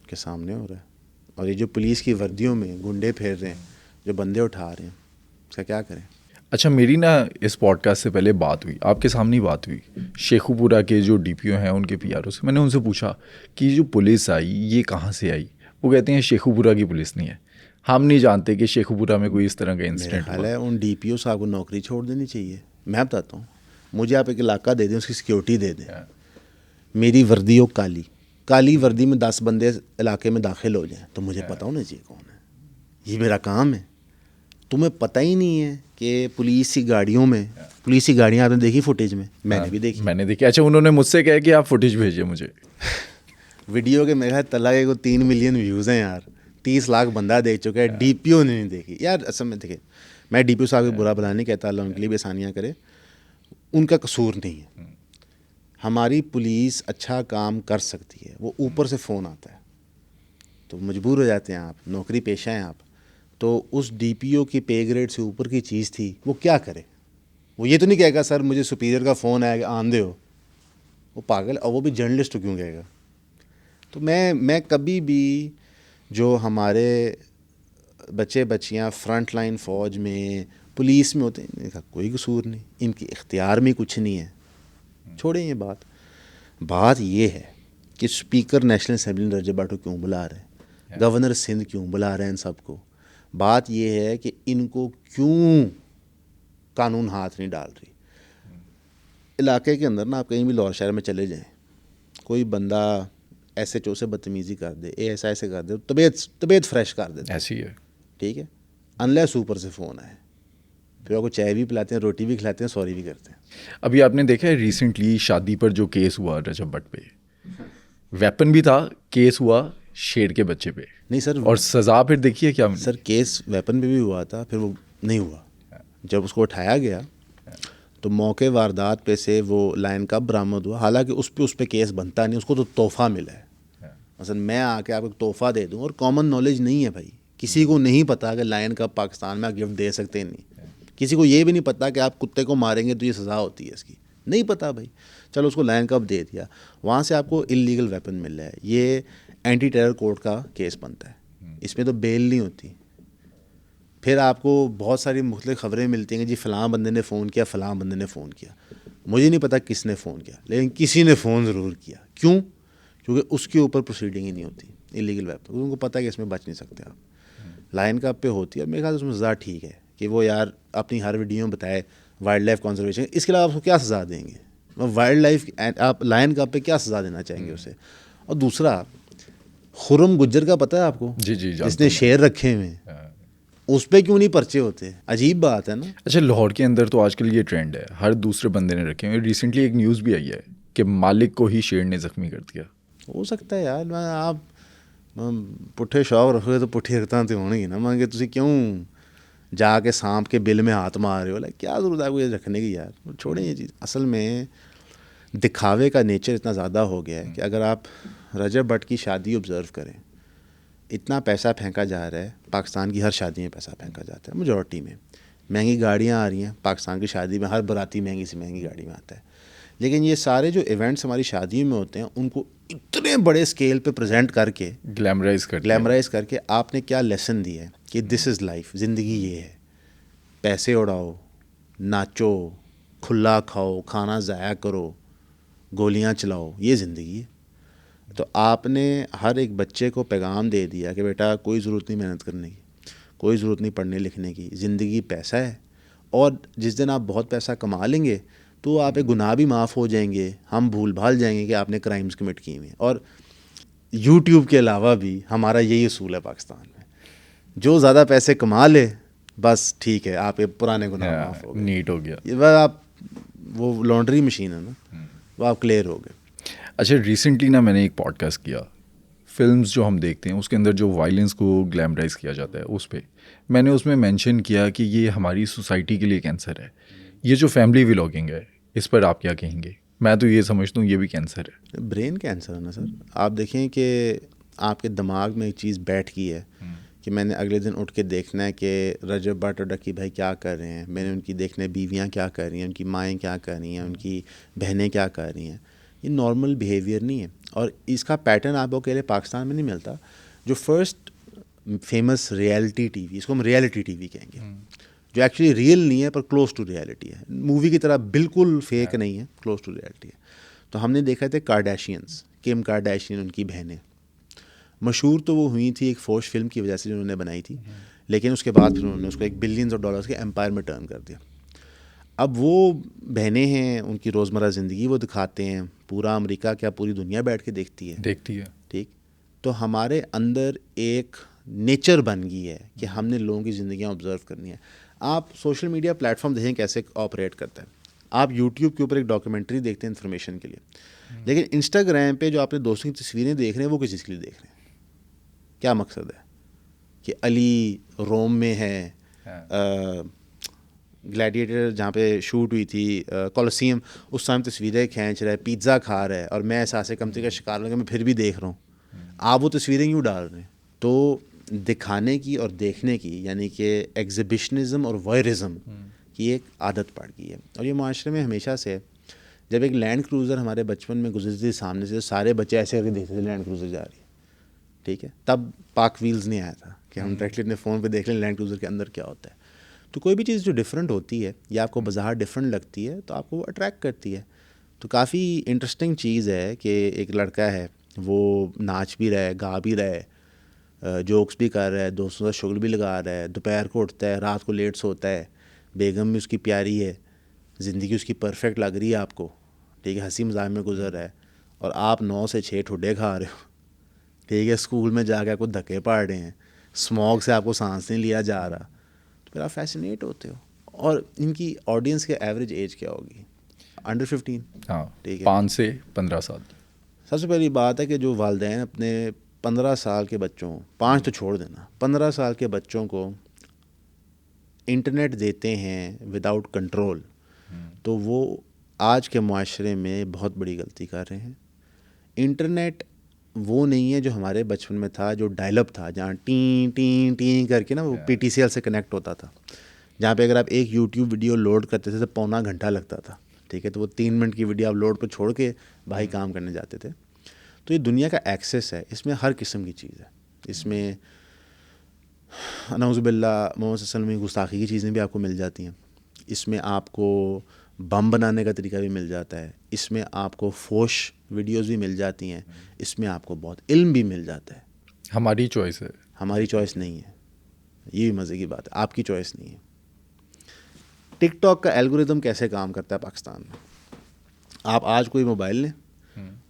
[SPEAKER 1] کہ سامنے ہو رہا ہے؟ اور یہ جو پولیس کی وردیوں میں گنڈے پھیر رہے ہیں, جو بندے اٹھا رہے ہیں, اس کا کیا کریں؟
[SPEAKER 2] اچھا, میری نا اس پوڈ کاسٹ سے پہلے بات ہوئی, آپ کے سامنے بات ہوئی شیخو پورہ کے جو ڈی پی او ہیں ان کے پی آر او سے. میں نے ان سے پوچھا کہ جو پولیس آئی یہ کہاں سے آئی. وہ کہتے ہیں شیخو پورہ کی پولیس نہیں ہے, ہم نہیں جانتے کہ شیخو پورہ میں کوئی اس طرح کا انسیڈنٹ
[SPEAKER 1] حال ہے ان ڈی پی او صاحب کو نوکری چھوڑ دینی چاہیے. میں بتاتا ہوں, مجھے آپ ایک علاقہ دے دیں, اس کی سیکیورٹی دے دیں, میری وردی ہو کالی وردی میں 10 بندے علاقے میں داخل ہو جائیں تو مجھے پتا ہونا چاہیے کون ہے. یہ میرا کام ہے. تمہیں پتہ ہی نہیں ہے کہ پولیس کی گاڑیاں آپ نے دیکھی فوٹیج میں؟ میں نے بھی دیکھی.
[SPEAKER 2] میں نے دیکھی. اچھا, انہوں نے مجھ سے کہا کہ آپ فوٹیج بھیجیے مجھے.
[SPEAKER 1] ویڈیو کے میرے طلع کے کو 3 ملین ویوز ہیں یار, 30 لاکھ بندہ دیکھ چکا ہے. ڈی پی او نے نہیں دیکھی یار. اصل میں دیکھیں, میں ڈی پی او صاحب کو برا بلا نہیں کہتا, اللہ ان کے لیے بھی آسانیاں کرے, ان کا قصور نہیں ہے. ہماری پولیس اچھا کام کر سکتی ہے, وہ اوپر سے فون آتا ہے تو مجبور ہو جاتے ہیں آپ, نوکری پیشہ ہیں آپ. تو اس ڈی پی او کی پے گریڈ سے اوپر کی چیز تھی, وہ کیا کرے؟ وہ یہ تو نہیں کہے گا سر مجھے سپیریئر کا فون آئے گا آندے ہو. وہ پاگل, اور وہ بھی جرنلسٹ کیوں کہے گا؟ تو میں کبھی بھی جو ہمارے بچے بچیاں فرنٹ لائن فوج میں پولیس میں ہوتے ہیں, ان کا کوئی قصور نہیں, ان کے اختیار میں کچھ نہیں ہے. چھوڑیں یہ بات یہ ہے کہ اسپیکر نیشنل اسمبلی رجب بھٹو کیوں بلا رہے ہیں, گورنر سندھ کیوں بلا رہے ہیں ان سب کو. بات یہ ہے کہ ان کو کیوں قانون ہاتھ نہیں ڈال رہی. علاقے کے اندر نا آپ کہیں بھی لاہور شہر میں چلے جائیں, کوئی بندہ ایسے چو سے بدتمیزی کر دے, ایسے کر دے, طبیعت فریش کر دے,
[SPEAKER 2] ایسی ہے.
[SPEAKER 1] ٹھیک ہے, انلیس اوپر سے فون آئے, پھر آپ کو چائے بھی پلاتے ہیں, روٹی بھی کھلاتے ہیں, سوری بھی کرتے ہیں.
[SPEAKER 2] ابھی آپ نے دیکھا ہے ریسنٹلی شادی پر جو کیس ہوا رجب بٹ پہ, ویپن بھی تھا, کیس ہوا شیر کے بچے پہ.
[SPEAKER 1] نہیں سر,
[SPEAKER 2] اور سزا پھر دیکھیے کیا ملی.
[SPEAKER 1] سر کیس ویپن پہ بھی ہوا تھا, پھر وہ نہیں ہوا. جب اس کو اٹھایا گیا تو موقع واردات پہ سے وہ لائن کب برآمد ہوا, حالانکہ اس پہ کیس بنتا نہیں, اس کو تو تحفہ ملا ہے. مثلا میں آ کے آپ کو تحفہ دے دوں, اور کامن نالج نہیں ہے بھائی, کسی کو نہیں پتا کہ لائن کب پاکستان میں آپ گفٹ دے سکتے ہیں. نہیں, کسی کو یہ بھی نہیں پتا کہ آپ کتے کو ماریں گے تو یہ سزا ہوتی ہے اس کی, نہیں پتا بھائی. چلو اس کو لائن کب دے دیا, وہاں سے آپ کو انلیگل ویپن مل رہا ہے. یہ اینٹی ٹیرر کورٹ کا کیس بنتا ہے, اس میں تو بیل نہیں ہوتی. پھر آپ کو بہت ساری مختلف خبریں ملتی ہیں کہ جی فلاں بندے نے فون کیا, فلاں بندے نے فون کیا. مجھے نہیں پتا کس نے فون کیا, لیکن کسی نے فون ضرور کیا. کیوں؟ کیونکہ اس کے اوپر پروسیڈنگ ہی نہیں ہوتی انلیگل ویپن, ان کو پتہ ہے کہ اس میں بچ نہیں سکتے آپ. لائن کا پہ ہوتی ہے, میرے خیال سے اس میں سزا ٹھیک ہے کہ وہ یار اپنی ہر ویڈیو میں بتائے وائلڈ لائف کنزرویشن. اس کے علاوہ آپ کو کیا سزا دیں گے؟ وائلڈ لائف آپ لائن کا پہ کیا سزا دینا چاہیں گے اسے؟ اور دوسرا, خرم گجر کا پتہ ہے آپ کو,
[SPEAKER 2] جی
[SPEAKER 1] جس نے شیر رکھے ہوئے, اس پہ کیوں نہیں پرچے ہوتے؟ عجیب بات ہے نا.
[SPEAKER 2] اچھا, لاہور کے اندر تو آج کل یہ ٹرینڈ ہے, ہر دوسرے بندے نے رکھے ہوئے. ریسنٹلی ایک نیوز بھی آئی ہے کہ مالک کو ہی شیر نے زخمی کر دیا.
[SPEAKER 1] ہو سکتا ہے یار, آپ پٹھے شوق رکھو گے تو پٹھی حرکتاں تو ہونی نا. مان کے تسی کیوں جا کے سانپ کے بل میں ہاتھ مار رہے ہو؟ کیا ضرورت ہے آپ کو یہ رکھنے کی یار, چھوڑیں یہ چیز. اصل میں دکھاوے کا نیچر اتنا زیادہ ہو گیا ہے کہ اگر آپ رجب بٹ کی شادی آبزرو کریں, اتنا پیسہ پھینکا جا رہا ہے, پاکستان کی ہر شادی میں پیسہ پھینکا جاتا ہے, میجورٹی میں. مہنگی گاڑیاں آ رہی ہیں پاکستان کی شادی میں, ہر براتی مہنگی سے مہنگی گاڑی میں آتا ہے. لیکن یہ سارے جو ایونٹس ہماری شادیوں میں ہوتے ہیں ان کو اتنے بڑے اسکیل پہ پریزنٹ کر کے گلیمرائز کر کے آپ نے کیا لیسن دیا ہے کہ دس از لائف, زندگی یہ ہے. پیسے اڑاؤ, ناچو, کھلا کھاؤ, کھانا ضائع کرو, گولیاں چلاؤ, یہ زندگی ہے. تو آپ نے ہر ایک بچے کو پیغام دے دیا کہ بیٹا کوئی ضرورت نہیں محنت کرنے کی, کوئی ضرورت نہیں پڑھنے لکھنے کی, زندگی پیسہ ہے. اور جس دن آپ بہت پیسہ کما لیں گے تو آپ کے گناہ بھی معاف ہو جائیں گے, ہم بھول بھال جائیں گے کہ آپ نے کرائمز کمٹ کیے ہوئے. اور یوٹیوب کے علاوہ بھی ہمارا یہی اصول ہے پاکستان میں, جو زیادہ پیسے کما لے بس ٹھیک ہے, آپ کے پرانے گناہ معاف ہو گئے,
[SPEAKER 2] نیٹ ہو گیا.
[SPEAKER 1] یہ بس آپ وہ لانڈری مشین ہے نا, وہ آپ کلیئر ہو گئے.
[SPEAKER 2] اچھا, ریسنٹلی نا میں نے ایک پوڈ کاسٹ کیا, فلمز جو ہم دیکھتے ہیں اس کے اندر جو وائلنس کو گلیمرائز کیا جاتا ہے اس پہ میں نے اس میں مینشن کیا کہ یہ ہماری سوسائٹی کے لیے کینسر ہے. یہ جو فیملی ولاگنگ ہے اس پر آپ کیا کہیں گے؟ میں تو یہ سمجھتا ہوں یہ بھی کینسر ہے.
[SPEAKER 1] برین کینسر ہے نا سر. آپ دیکھیں کہ آپ کے دماغ میں ایک چیز بیٹھ گئی ہے کہ میں نے اگلے دن اٹھ کے دیکھنا ہے کہ رجب بٹ اور ڈکی بھائی کیا کر رہے ہیں, میں نے ان کی دیکھنا ہے بیویاں کیا کر رہی ہیں, ان کی مائیں کیا کر رہی ہیں, ان کی بہنیں کیا کر رہی ہیں. یہ نارمل بیہیویئر نہیں ہے, اور اس کا پیٹرن آپ کو اکیلے پاکستان میں نہیں ملتا. جو first famous reality T V, اس کو ہم ریئلٹی ٹی وی کہیں گے, جو ایکچولی ریئل نہیں ہے پر کلوز ٹو ریئلٹی ہے, مووی کی طرح بالکل فیک نہیں ہے, کلوز ٹو ریئلٹی ہے. تو ہم نے دیکھا تھے کارڈیشینز, کم کارڈیشین, ان کی بہنیں. مشہور تو وہ ہوئی تھی ایک فوش فلم کی وجہ سے جو انہوں نے بنائی تھی, لیکن اس کے بعد پھر انہوں نے اس کو ایک بلینز آف ڈالرز کے امپائر میں ٹرن کر دیا. اب وہ بہنیں ہیں, ان کی روزمرہ زندگی وہ دکھاتے ہیں, پورا امریکہ کیا پوری دنیا بیٹھ کے دیکھتی ہے. ٹھیک, تو ہمارے اندر ایک نیچر بن گئی ہے کہ ہم نے لوگوں کی زندگیاں آبزرو کرنی ہے. آپ سوشل میڈیا پلیٹ فارم دیکھیں کیسے آپریٹ کرتا ہے. آپ یوٹیوب کے اوپر ایک ڈاکیومنٹری دیکھتے ہیں انفارمیشن کے لیے, لیکن انسٹاگرام پہ جو آپ نے دوستوں کی تصویریں دیکھ رہے ہیں وہ کس چیز کے لیے دیکھ رہے ہیں؟ کیا مقصد ہے کہ علی روم میں ہے, گلیڈیٹر جہاں پہ شوٹ ہوئی تھی کولوسیم, اس ٹائم تصویریں کھینچ رہا ہے, پیزا کھا رہا ہے, اور میں احساس کمتی کا شکار لگا میں پھر بھی دیکھ رہا ہوں. آپ وہ تصویریں کیوں ڈال رہے ہیں؟ تو دکھانے کی اور دیکھنے کی, یعنی کہ ایگزیبیشنزم اور وائرزم کی ایک عادت پڑ گئی ہے. اور یہ معاشرے میں ہمیشہ سے, جب ایک لینڈ کروزر ہمارے بچپن میں گزرتی تھی سامنے سے, سارے بچے ایسے کر کے دیکھتے تھے لینڈ کروزر جا رہی ہے. ٹھیک ہے, تب پاک ویلز نہیں آیا تھا کہ ہم ڈائریکٹلی اپنے فون پہ دیکھ لیں لینڈ کروزر کے اندر کیا ہوتا ہے. تو کوئی بھی چیز جو ڈفرینٹ ہوتی ہے یا آپ کو بظاہر ڈفرینٹ لگتی ہے تو آپ کو وہ اٹریکٹ کرتی ہے. تو کافی انٹرسٹنگ چیز ہے کہ ایک لڑکا ہے, وہ ناچ بھی رہا ہے, گا بھی رہا ہے, جوکس بھی کر رہا ہے, دوستوں کا شغل بھی لگا رہا ہے, دوپہر کو اٹھتا ہے, رات کو لیٹ سوتا ہے, بیگم بھی اس کی پیاری ہے, زندگی اس کی پرفیکٹ لگ رہی ہے آپ کو. ٹھیک ہے, ہنسی مذاق میں گزر رہا ہے, اور آپ 9 سے 6 ٹھڈے کھا رہے ہو. ٹھیک ہے, اسکول میں جا کے آپ کو دھکے پاڑ رہے ہیں, اسموگ سے آپ کو سانس نہیں لیا جا رہا, تو پھر آپ فیسینیٹ ہوتے ہو. اور ان کی آڈینس کے ایوریج ایج کیا ہوگی؟ انڈر 15.
[SPEAKER 2] ہاں,
[SPEAKER 1] ٹھیک ہے,
[SPEAKER 2] 5 سے 15 سال.
[SPEAKER 1] سب سے پہلی بات ہے کہ جو والدین اپنے 15 سال کے بچوں, 5 تو چھوڑ دینا, 15 سال کے بچوں کو انٹرنیٹ دیتے ہیں وداؤٹ کنٹرول, تو وہ آج کے معاشرے میں بہت بڑی غلطی کر رہے ہیں. انٹرنیٹ وہ نہیں ہے جو ہمارے بچپن میں تھا, جو ڈائل اپ تھا, جہاں ٹین ٹین ٹین کر کے نا وہ پی ٹی سی ایل سے کنیکٹ ہوتا تھا, جہاں پہ اگر آپ ایک یوٹیوب ویڈیو لوڈ کرتے تھے تو پونا گھنٹہ لگتا تھا. ٹھیک ہے, تو وہ 3 منٹ کی ویڈیو آپ لوڈ پہ چھوڑ کے بھائی کام کرنے جاتے تھے. تو یہ دنیا کا ایکسیس ہے, اس میں ہر قسم کی چیز ہے. اس میں نعوذ باللہ محمد صلی اللہ علیہ وسلم کی گستاخی کی چیزیں بھی آپ کو مل جاتی ہیں. اس میں آپ کو بم بنانے کا طریقہ بھی مل جاتا ہے, اس میں آپ کو فوش ویڈیوز بھی مل جاتی ہیں, اس میں آپ کو بہت علم بھی مل جاتا ہے.
[SPEAKER 2] ہماری چوائس ہے,
[SPEAKER 1] ہماری چوائس نہیں ہے, یہ بھی مزے کی بات ہے, آپ کی چوائس نہیں ہے. ٹک ٹاک کا الگوریدم کیسے کام کرتا ہے پاکستان میں؟ آپ آج کوئی موبائل لیں,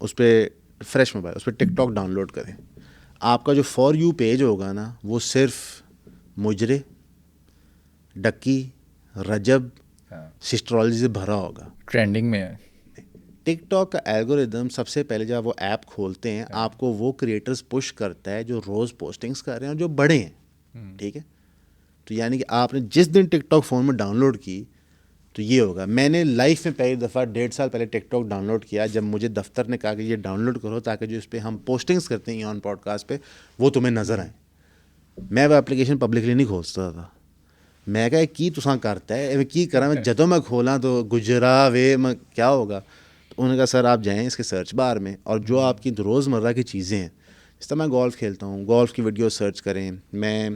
[SPEAKER 1] اس پہ فریش موبائل, اس پہ ٹک ٹاک ڈاؤن لوڈ کریں, آپ کا جو فار یو پیج ہوگا نا وہ صرف مجرے, ڈکی, رجب, سسٹرالوجی سے بھرا ہوگا.
[SPEAKER 2] ٹرینڈنگ میں ہے.
[SPEAKER 1] ٹک ٹاک کا الگوریدم سب سے پہلے جب وہ ایپ کھولتے ہیں آپ کو وہ کریٹرز پش کرتا ہے جو روز پوسٹنگز کر رہے ہیں اور جو بڑے ہیں. ٹھیک ہے, تو یعنی کہ آپ نے جس دن ٹک ٹاک فون میں ڈاؤن لوڈ کی تو یہ ہوگا. میں نے لائف میں پہلی دفعہ 1.5 سال پہلے ٹک ٹاک ڈاؤن لوڈ کیا, جب مجھے دفتر نے کہا کہ یہ ڈاؤن لوڈ کرو تاکہ جو اس پہ ہم پوسٹنگز کرتے ہیں آن پوڈ کاسٹ پہ وہ تمہیں نظر آئیں. میں وہ اپلیکیشن پبلکلی نہیں کھولتا تھا. میں کہا کی تساں کرتا ہے میں کی کرا, میں جدوں میں کھولاں تو گجرا وے میں کیا ہوگا. تو انہوں نے کہا سر آپ جائیں اس کے سرچ بار میں, اور جو آپ کی روزمرہ کی چیزیں ہیں, اس طرح میں گولف کھیلتا ہوں, گولف کی ویڈیو سرچ کریں, میں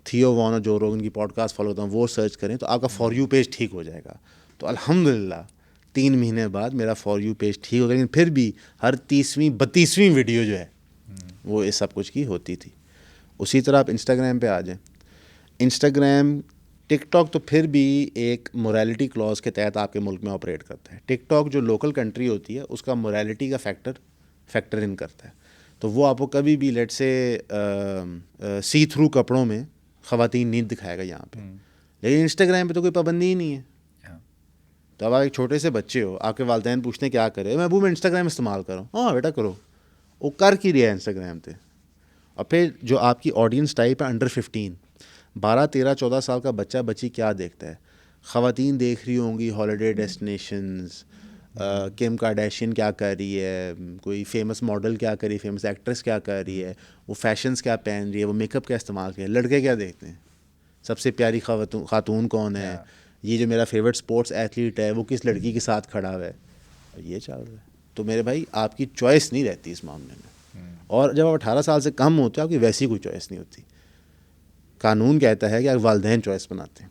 [SPEAKER 1] تھیو وان اور جو روگن کی پوڈ کاسٹ فالو کرتا ہوں وہ سرچ کریں, تو آپ کا فار یو پیج ٹھیک ہو جائے گا. تو الحمدللہ 3 مہینے بعد میرا فار یو پیج ٹھیک ہو گیا, لیکن پھر بھی ہر 30ویں 32ویں ویڈیو جو ہے وہ اس سب کچھ کی ہوتی تھی. اسی طرح آپ انسٹاگرام پہ آ جائیں, انسٹاگرام ٹک ٹاک تو پھر بھی ایک موریلٹی کلوز کے تحت آپ کے ملک میں آپریٹ کرتا ہے. ٹک ٹاک جو لوکل کنٹری ہوتی ہے اس کا موریلٹی کا فیکٹر ان کرتا ہے, تو وہ آپ کو کبھی بھی لیٹ سے سی تھرو کپڑوں میں خواتین نہیں دکھائے گا یہاں پہ. لیکن انسٹاگرام پہ تو کوئی پابندی ہی نہیں ہے. تو اب آپ ایک چھوٹے سے بچے ہو, آپ کے والدین پوچھتے ہیں کیا کرے, میں ابو میں انسٹاگرام استعمال کروں, ہاں بیٹا کرو. وہ کر کی رہا ہے انسٹاگرام پہ. اور پھر جو آپ کی آڈینس ٹائپ ہے انڈر 15, 12, 13, 14 سال کا بچہ بچی کیا دیکھتا ہے؟ خواتین دیکھ رہی ہوں گی ہالیڈے ڈیسٹینیشنز, کیم کارڈیشین کیا کر رہی ہے, کوئی فیمس ماڈل کیا کر رہی ہے, فیمس ایکٹریس کیا کر رہی ہے, وہ فیشنز کیا پہن رہی ہے, وہ میک اپ کیا استعمال کر رہی ہے. لڑکے کیا دیکھتے ہیں, سب سے پیاری خاتون کون ہے, یہ جو میرا فیوریٹ اسپورٹس ایتھلیٹ ہے وہ کس لڑکی کے ساتھ کھڑا ہوا ہے, یہ چل رہا ہے. تو میرے بھائی آپ کی چوائس نہیں رہتی اس معاملے میں, اور جب آپ 18 سال سے کم ہوتے ہیں آپ کی ویسی کوئی چوائس نہیں ہوتی. قانون کہتا ہے کہ آپ والدین چوائس بناتے ہیں,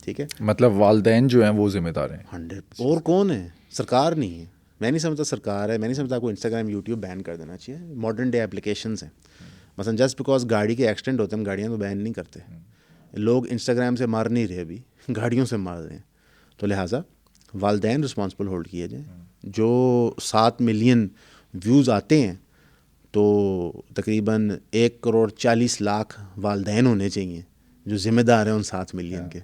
[SPEAKER 1] ٹھیک ہے,
[SPEAKER 2] مطلب والدین جو ہیں وہ ذمہ دار ہیں.
[SPEAKER 1] 100. اور کون ہے, سرکار نہیں ہے. میں نہیں سمجھتا سرکار ہے, میں نہیں سمجھتا کو انسٹاگرام یوٹیوب بین کر دینا چاہیے. ماڈرن ڈے اپلیکیشنز ہیں, مثلا جسٹ بیکاز گاڑی کے ایکسیڈنٹ ہوتے ہیں ہم گاڑیاں تو بین نہیں کرتے. لوگ انسٹاگرام سے مار نہیں رہے, ابھی گاڑیوں سے مار رہے ہیں. تو لہٰذا والدین رسپانسبل ہولڈ کیے جائیں. جو 7 ملین ویوز آتے ہیں تو تقریباً 1,40,00,000 والدین ہونے چاہیے جو ذمہ دار ہیں ان 7 ملین کے.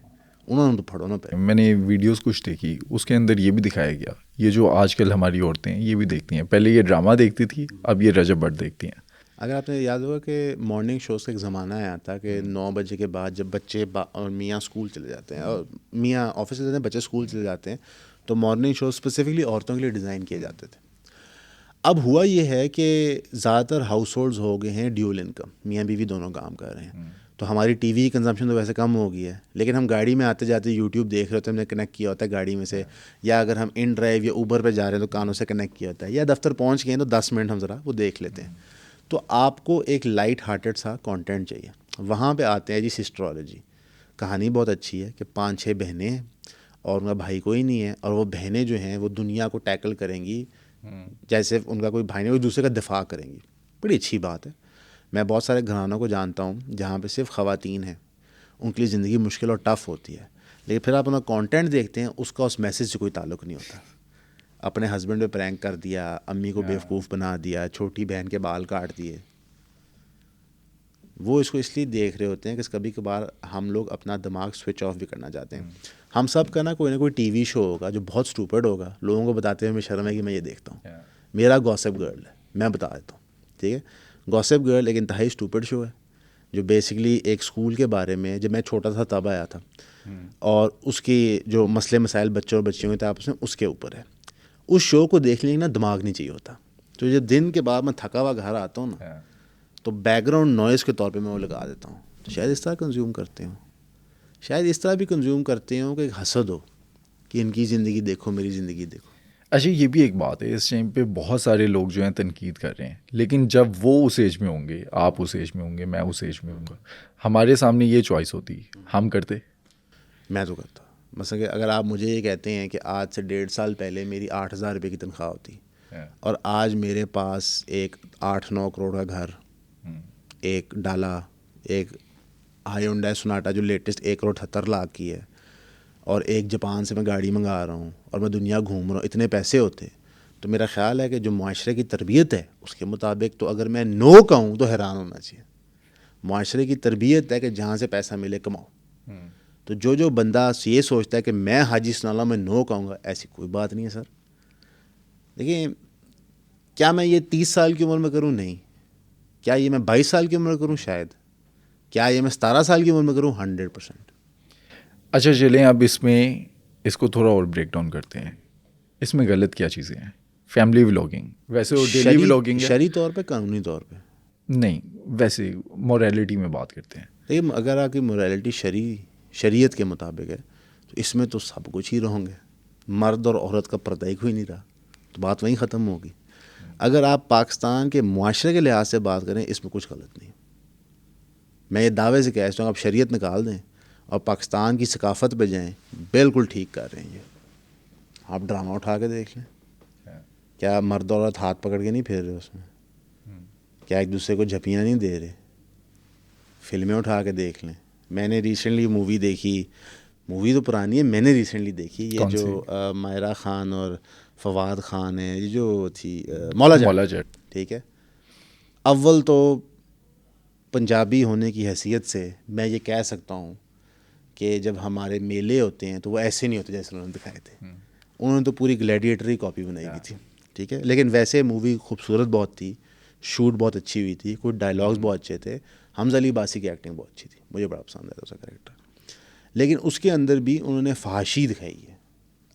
[SPEAKER 1] انہوں نے تو پڑھو نا پہ.
[SPEAKER 2] میں نے ویڈیوز کچھ دیکھی, اس کے اندر یہ بھی دکھایا گیا, یہ جو آج کل ہماری عورتیں ہیں یہ بھی دیکھتی ہیں, پہلے یہ ڈرامہ دیکھتی تھی, اب یہ رجب بٹ دیکھتی ہیں.
[SPEAKER 1] اگر آپ نے یاد ہوگا کہ مارننگ شوز کا ایک زمانہ آیا تھا کہ 9 بجے کے بعد جب بچے اور میاں اسکول چلے جاتے ہیں, اور میاں آفس چلے جاتے ہیں, بچے اسکول چلے جاتے ہیں, تو مارننگ شوز اسپیسیفکلی عورتوں کے لیے ڈیزائن کیے جاتے تھے. اب ہوا یہ ہے کہ زیادہ تر ہاؤس ہولڈز ہو گئے ہیں ڈیول انکم, میاں بیوی دونوں کام کر رہے ہیں, تو ہماری ٹی وی کنزمپشن تو ویسے کم ہو گئی ہے, لیکن ہم گاڑی میں آتے جاتے یوٹیوب دیکھ رہے ہوتے ہیں, ہم نے کنیکٹ کیا ہوتا ہے گاڑی میں سے, یا اگر ہم ان ڈرائیو یا اوبر پہ جا رہے ہیں تو کانوں سے کنیکٹ کیا ہوتا ہے, یا دفتر پہنچ گئے ہیں تو 10 منٹ ہم ذرا وہ دیکھ لیتے ہیں. تو آپ کو ایک لائٹ ہارٹڈ سا کانٹینٹ چاہیے. وہاں پہ آتے ہیں جی سسٹرولوجی, کہانی بہت اچھی ہے کہ 5-6 بہنیں ہیں اور ان کا بھائی کوئی نہیں ہے, اور وہ بہنیں جو ہیں وہ دنیا کو ٹیکل کریں گی جیسے ان کا کوئی بھائی نہیں, وہ دوسرے کا دفاع کریں گی. بڑی اچھی بات ہے. میں بہت سارے گھرانوں کو جانتا ہوں جہاں پہ صرف خواتین ہیں, ان کے لیے زندگی مشکل اور ٹف ہوتی ہے, لیکن پھر آپ ان کا کانٹینٹ دیکھتے ہیں, اس کا اس میسج سے کوئی تعلق نہیں ہوتا. اپنے ہسبینڈ پہ پرینک کر دیا, امی کو بیوقوف بنا دیا, چھوٹی بہن کے بال کاٹ دیے. وہ اس کو اس لیے دیکھ رہے ہوتے ہیں کہ کبھی کبھار ہم لوگ اپنا دماغ سوئچ آف بھی کرنا چاہتے ہیں. ہم سب کا نا کوئی نہ کوئی ٹی وی شو ہوگا جو بہت اسٹوپڈ ہوگا, لوگوں کو بتاتے ہوئے ہمیں شرم ہے کہ میں یہ دیکھتا ہوں. میرا گوسپ گرل ہے, میں بتا دیتا ہوں, ٹھیک ہے. گوسپ گرل ایک انتہائی اسٹوپڈ شو ہے جو بیسکلی ایک اسکول کے بارے میں, جب میں چھوٹا تھا تب آیا تھا, اور اس کی جو مسئلے مسائل بچوں اور بچیوں کے تھے آپس میں, اس کے اوپر ہے. اس شو کو دیکھنے نا دماغ نہیں چاہیے ہوتا. تو جب دن کے بعد میں تھکا ہوا گھر آتا ہوں نا, تو بیک گراؤنڈ نوائز کے طور پہ میں وہ لگا دیتا ہوں. تو شاید اس طرح کنزیوم کرتے ہوں, شاید اس طرح بھی کنزیوم کرتے ہوں کہ ایک حسد ہو کہ ان کی زندگی دیکھو, میری زندگی دیکھو.
[SPEAKER 2] اچھا, یہ بھی ایک بات ہے, اس ٹائم پہ بہت سارے لوگ جو ہیں تنقید کر رہے ہیں, لیکن جب وہ اس ایج میں ہوں گے, آپ اس ایج میں ہوں گے, میں اس ایج میں ہوں گا, ہمارے سامنے یہ چوائس ہوتی, ہم کرتے.
[SPEAKER 1] میں تو کرتا. مثلا کہ اگر آپ مجھے یہ کہتے ہیں کہ آج سے 1.5 سال پہلے میری 8,000 روپے کی تنخواہ ہوتی, اور آج میرے پاس ایک 8-9 کروڑ کا گھر, ایک ڈالا, ایک ہائیونڈائی سوناٹا جو لیٹسٹ 1,78,00,000 کی ہے, اور ایک جاپان سے میں گاڑی منگا رہا ہوں, اور میں دنیا گھوم رہا ہوں, اتنے پیسے ہوتے, تو میرا خیال ہے کہ جو معاشرے کی تربیت ہے اس کے مطابق تو اگر میں نو کہوں تو حیران ہونا چاہیے. معاشرے کی تربیت ہے کہ جہاں سے پیسہ ملے کماؤ. تو جو بندہ یہ سوچتا ہے کہ میں حاجی ثناء اللہ میں نو کہوں گا, ایسی کوئی بات نہیں ہے سر. دیکھیں, کیا میں یہ 30 سال کی عمر میں کروں؟ نہیں. کیا یہ میں 22 سال کی عمر میں کروں؟ شاید. کیا یہ میں 17 سال کی عمر میں کروں؟ 100%.
[SPEAKER 2] اچھا چلیں, اب اس کو تھوڑا اور بریک ڈاؤن کرتے ہیں. اس میں غلط کیا چیزیں ہیں؟ فیملی ولاگنگ, ویسے وہ ڈیلی ولاگنگ ہے,
[SPEAKER 1] شرعی طور پہ, قانونی طور پہ
[SPEAKER 2] نہیں, ویسے موریلٹی میں بات کرتے ہیں.
[SPEAKER 1] لیکن اگر آپ کی موریلٹی شریعت کے مطابق ہے تو اس میں تو سب کچھ ہی رہوں گے. مرد اور عورت کا پردہ ہی کوئی نہیں رہا, تو بات وہیں ختم ہوگی. اگر آپ پاکستان کے معاشرے کے لحاظ سے بات کریں, اس میں کچھ غلط نہیں. میں یہ دعوے سے کہہ سکتا ہوں آپ شریعت نکال دیں اور پاکستان کی ثقافت پہ جائیں, بالکل ٹھیک کر رہے ہیں. یہ آپ ڈرامہ اٹھا کے دیکھ لیں, کیا مرد اور عورت ہاتھ پکڑ کے نہیں پھر رہے اس میں؟ کیا ایک دوسرے کو جھپیاں نہیں دے رہے؟ فلمیں اٹھا کے دیکھ لیں. میں نے ریسنٹلی مووی دیکھی, مووی تو پرانی ہے, میں نے ریسنٹلی دیکھی, یہ جو مائرہ خان اور فواد خان ہے, یہ جو تھی مولا جٹ, ٹھیک ہے. اول تو پنجابی ہونے کی حیثیت سے میں یہ کہہ سکتا ہوں کہ جب ہمارے میلے ہوتے ہیں تو وہ ایسے نہیں ہوتے جیسے انہوں نے دکھائے تھے. انہوں نے تو پوری گلیڈیٹری کاپی بنائی ہوئی تھی, ٹھیک ہے. لیکن ویسے مووی خوبصورت بہت تھی, شوٹ بہت اچھی ہوئی تھی, کچھ ڈائلاگز بہت اچھے تھے. حمزہ علی باسی کی ایکٹنگ بہت اچھی تھی, مجھے بڑا پسند آیا اس کا کریکٹر. لیکن اس کے اندر بھی انہوں نے فحاشی دکھائی ہے.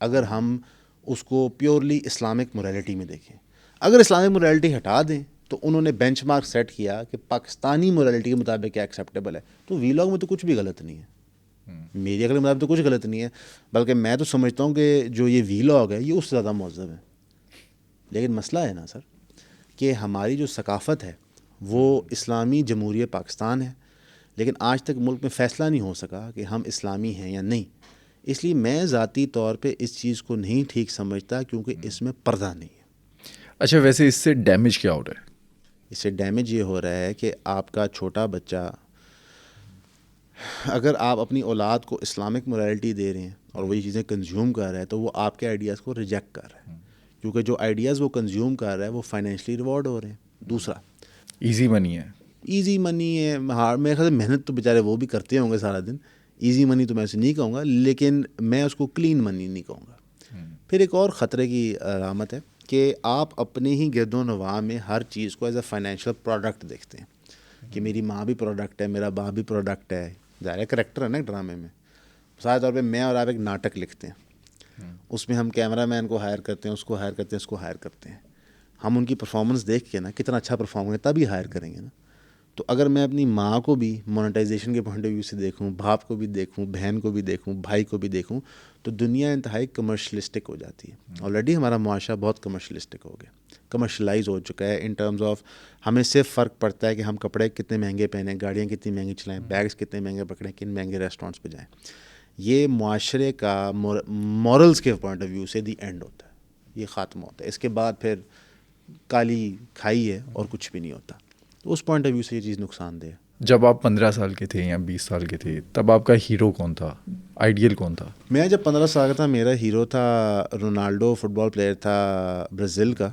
[SPEAKER 1] اگر ہم اس کو پیورلی اسلامک مورالٹی میں دیکھیں. اگر اسلامک مورالٹی ہٹا دیں تو انہوں نے بینچ مارک سیٹ کیا کہ پاکستانی مورالٹی کے مطابق کیا ایکسیپٹیبل ہے, تو ویلاگ میں تو کچھ بھی غلط نہیں ہے, میری عقل کے مطابق تو کچھ غلط نہیں ہے, بلکہ میں تو سمجھتا ہوں کہ جو یہ ویلاگ ہے یہ اس سے زیادہ مہذب ہے. لیکن مسئلہ ہے نا سر کہ ہماری جو ثقافت ہے وہ اسلامی جمہوریہ پاکستان ہے, لیکن آج تک ملک میں فیصلہ نہیں ہو سکا کہ ہم اسلامی ہیں یا نہیں. اس لیے میں ذاتی طور پہ اس چیز کو نہیں ٹھیک سمجھتا کیونکہ اس میں پردہ نہیں ہے.
[SPEAKER 2] اچھا, ویسے اس سے ڈیمیج کیا ہو رہا ہے؟
[SPEAKER 1] اس سے ڈیمیج یہ ہو رہا ہے کہ آپ کا چھوٹا بچہ, اگر آپ اپنی اولاد کو اسلامک مورالٹی دے رہے ہیں اور وہی چیزیں کنزیوم کر رہا ہے تو وہ آپ کے آئیڈیاز کو ریجیکٹ کر رہا ہے, کیونکہ جو آئیڈیاز وہ کنزیوم کر رہا ہے وہ فائنینشلی ریوارڈ ہو رہے ہیں. دوسرا
[SPEAKER 2] ایزی منی ہے.
[SPEAKER 1] ایزی منی ہے, میرے خیال سے محنت تو بیچارے وہ بھی کرتے ہوں گے سارا دن. ایزی منی تو میں اسے نہیں کہوں گا, لیکن میں اس کو کلین منی نہیں کہوں گا. پھر ایک اور خطرے کی علامت ہے کہ آپ اپنے ہی گرد و نواح میں ہر چیز کو ایز اے فائنینشیل پروڈکٹ دیکھتے ہیں کہ میری ماں بھی پروڈکٹ ہے, میرا باپ بھی پروڈکٹ ہے. ظاہر کریکٹر ہے نا ایک ڈرامے میں. مثال طور پہ میں اور آپ ایک ناٹک لکھتے ہیں, اس میں ہم کیمرہ مین کو ہائر کرتے ہیں, اس کو ہائر کرتے ہیں, اس کو ہائر کرتے ہیں. ہم ان کی پرفارمنس دیکھ کے نا کتنا اچھا پرفارم کریں تبھی ہائر کریں گے نا. تو اگر میں اپنی ماں کو بھی مونیٹائزیشن کے پوائنٹ آف ویو سے دیکھوں, باپ کو بھی دیکھوں, بہن کو بھی دیکھوں, بھائی کو بھی دیکھوں, تو دنیا انتہائی کمرشلسٹک ہو جاتی ہے. آلریڈی ہمارا معاشرہ بہت کمرشلسٹک ہو گیا, کمرشلائز ہو چکا ہے ان ٹرمز آف ہمیں صرف فرق پڑتا ہے کہ ہم کپڑے کتنے مہنگے پہنیں, گاڑیاں کتنی مہنگی چلائیں, بیگس کتنے مہنگے پکڑیں, کن مہنگے ریسٹورینٹس پہ جائیں. یہ معاشرے کا مورلز کے پوائنٹ آف ویو سے دی اینڈ ہوتا ہے, یہ خاتمہ ہوتا ہے. اس کے بعد پھر کالی کھائی ہے اور کچھ بھی نہیں ہوتا. تو اس پوائنٹ آف ویو سے یہ چیز نقصان دہ ہے.
[SPEAKER 2] جب آپ 15 سال کے تھے یا 20 سال کے تھے تب آپ کا ہیرو کون تھا, آئیڈیل کون تھا؟
[SPEAKER 1] میں جب 15 سال کا تھا میرا ہیرو تھا رونالڈو, فٹ بال پلیئر تھا برازیل کا.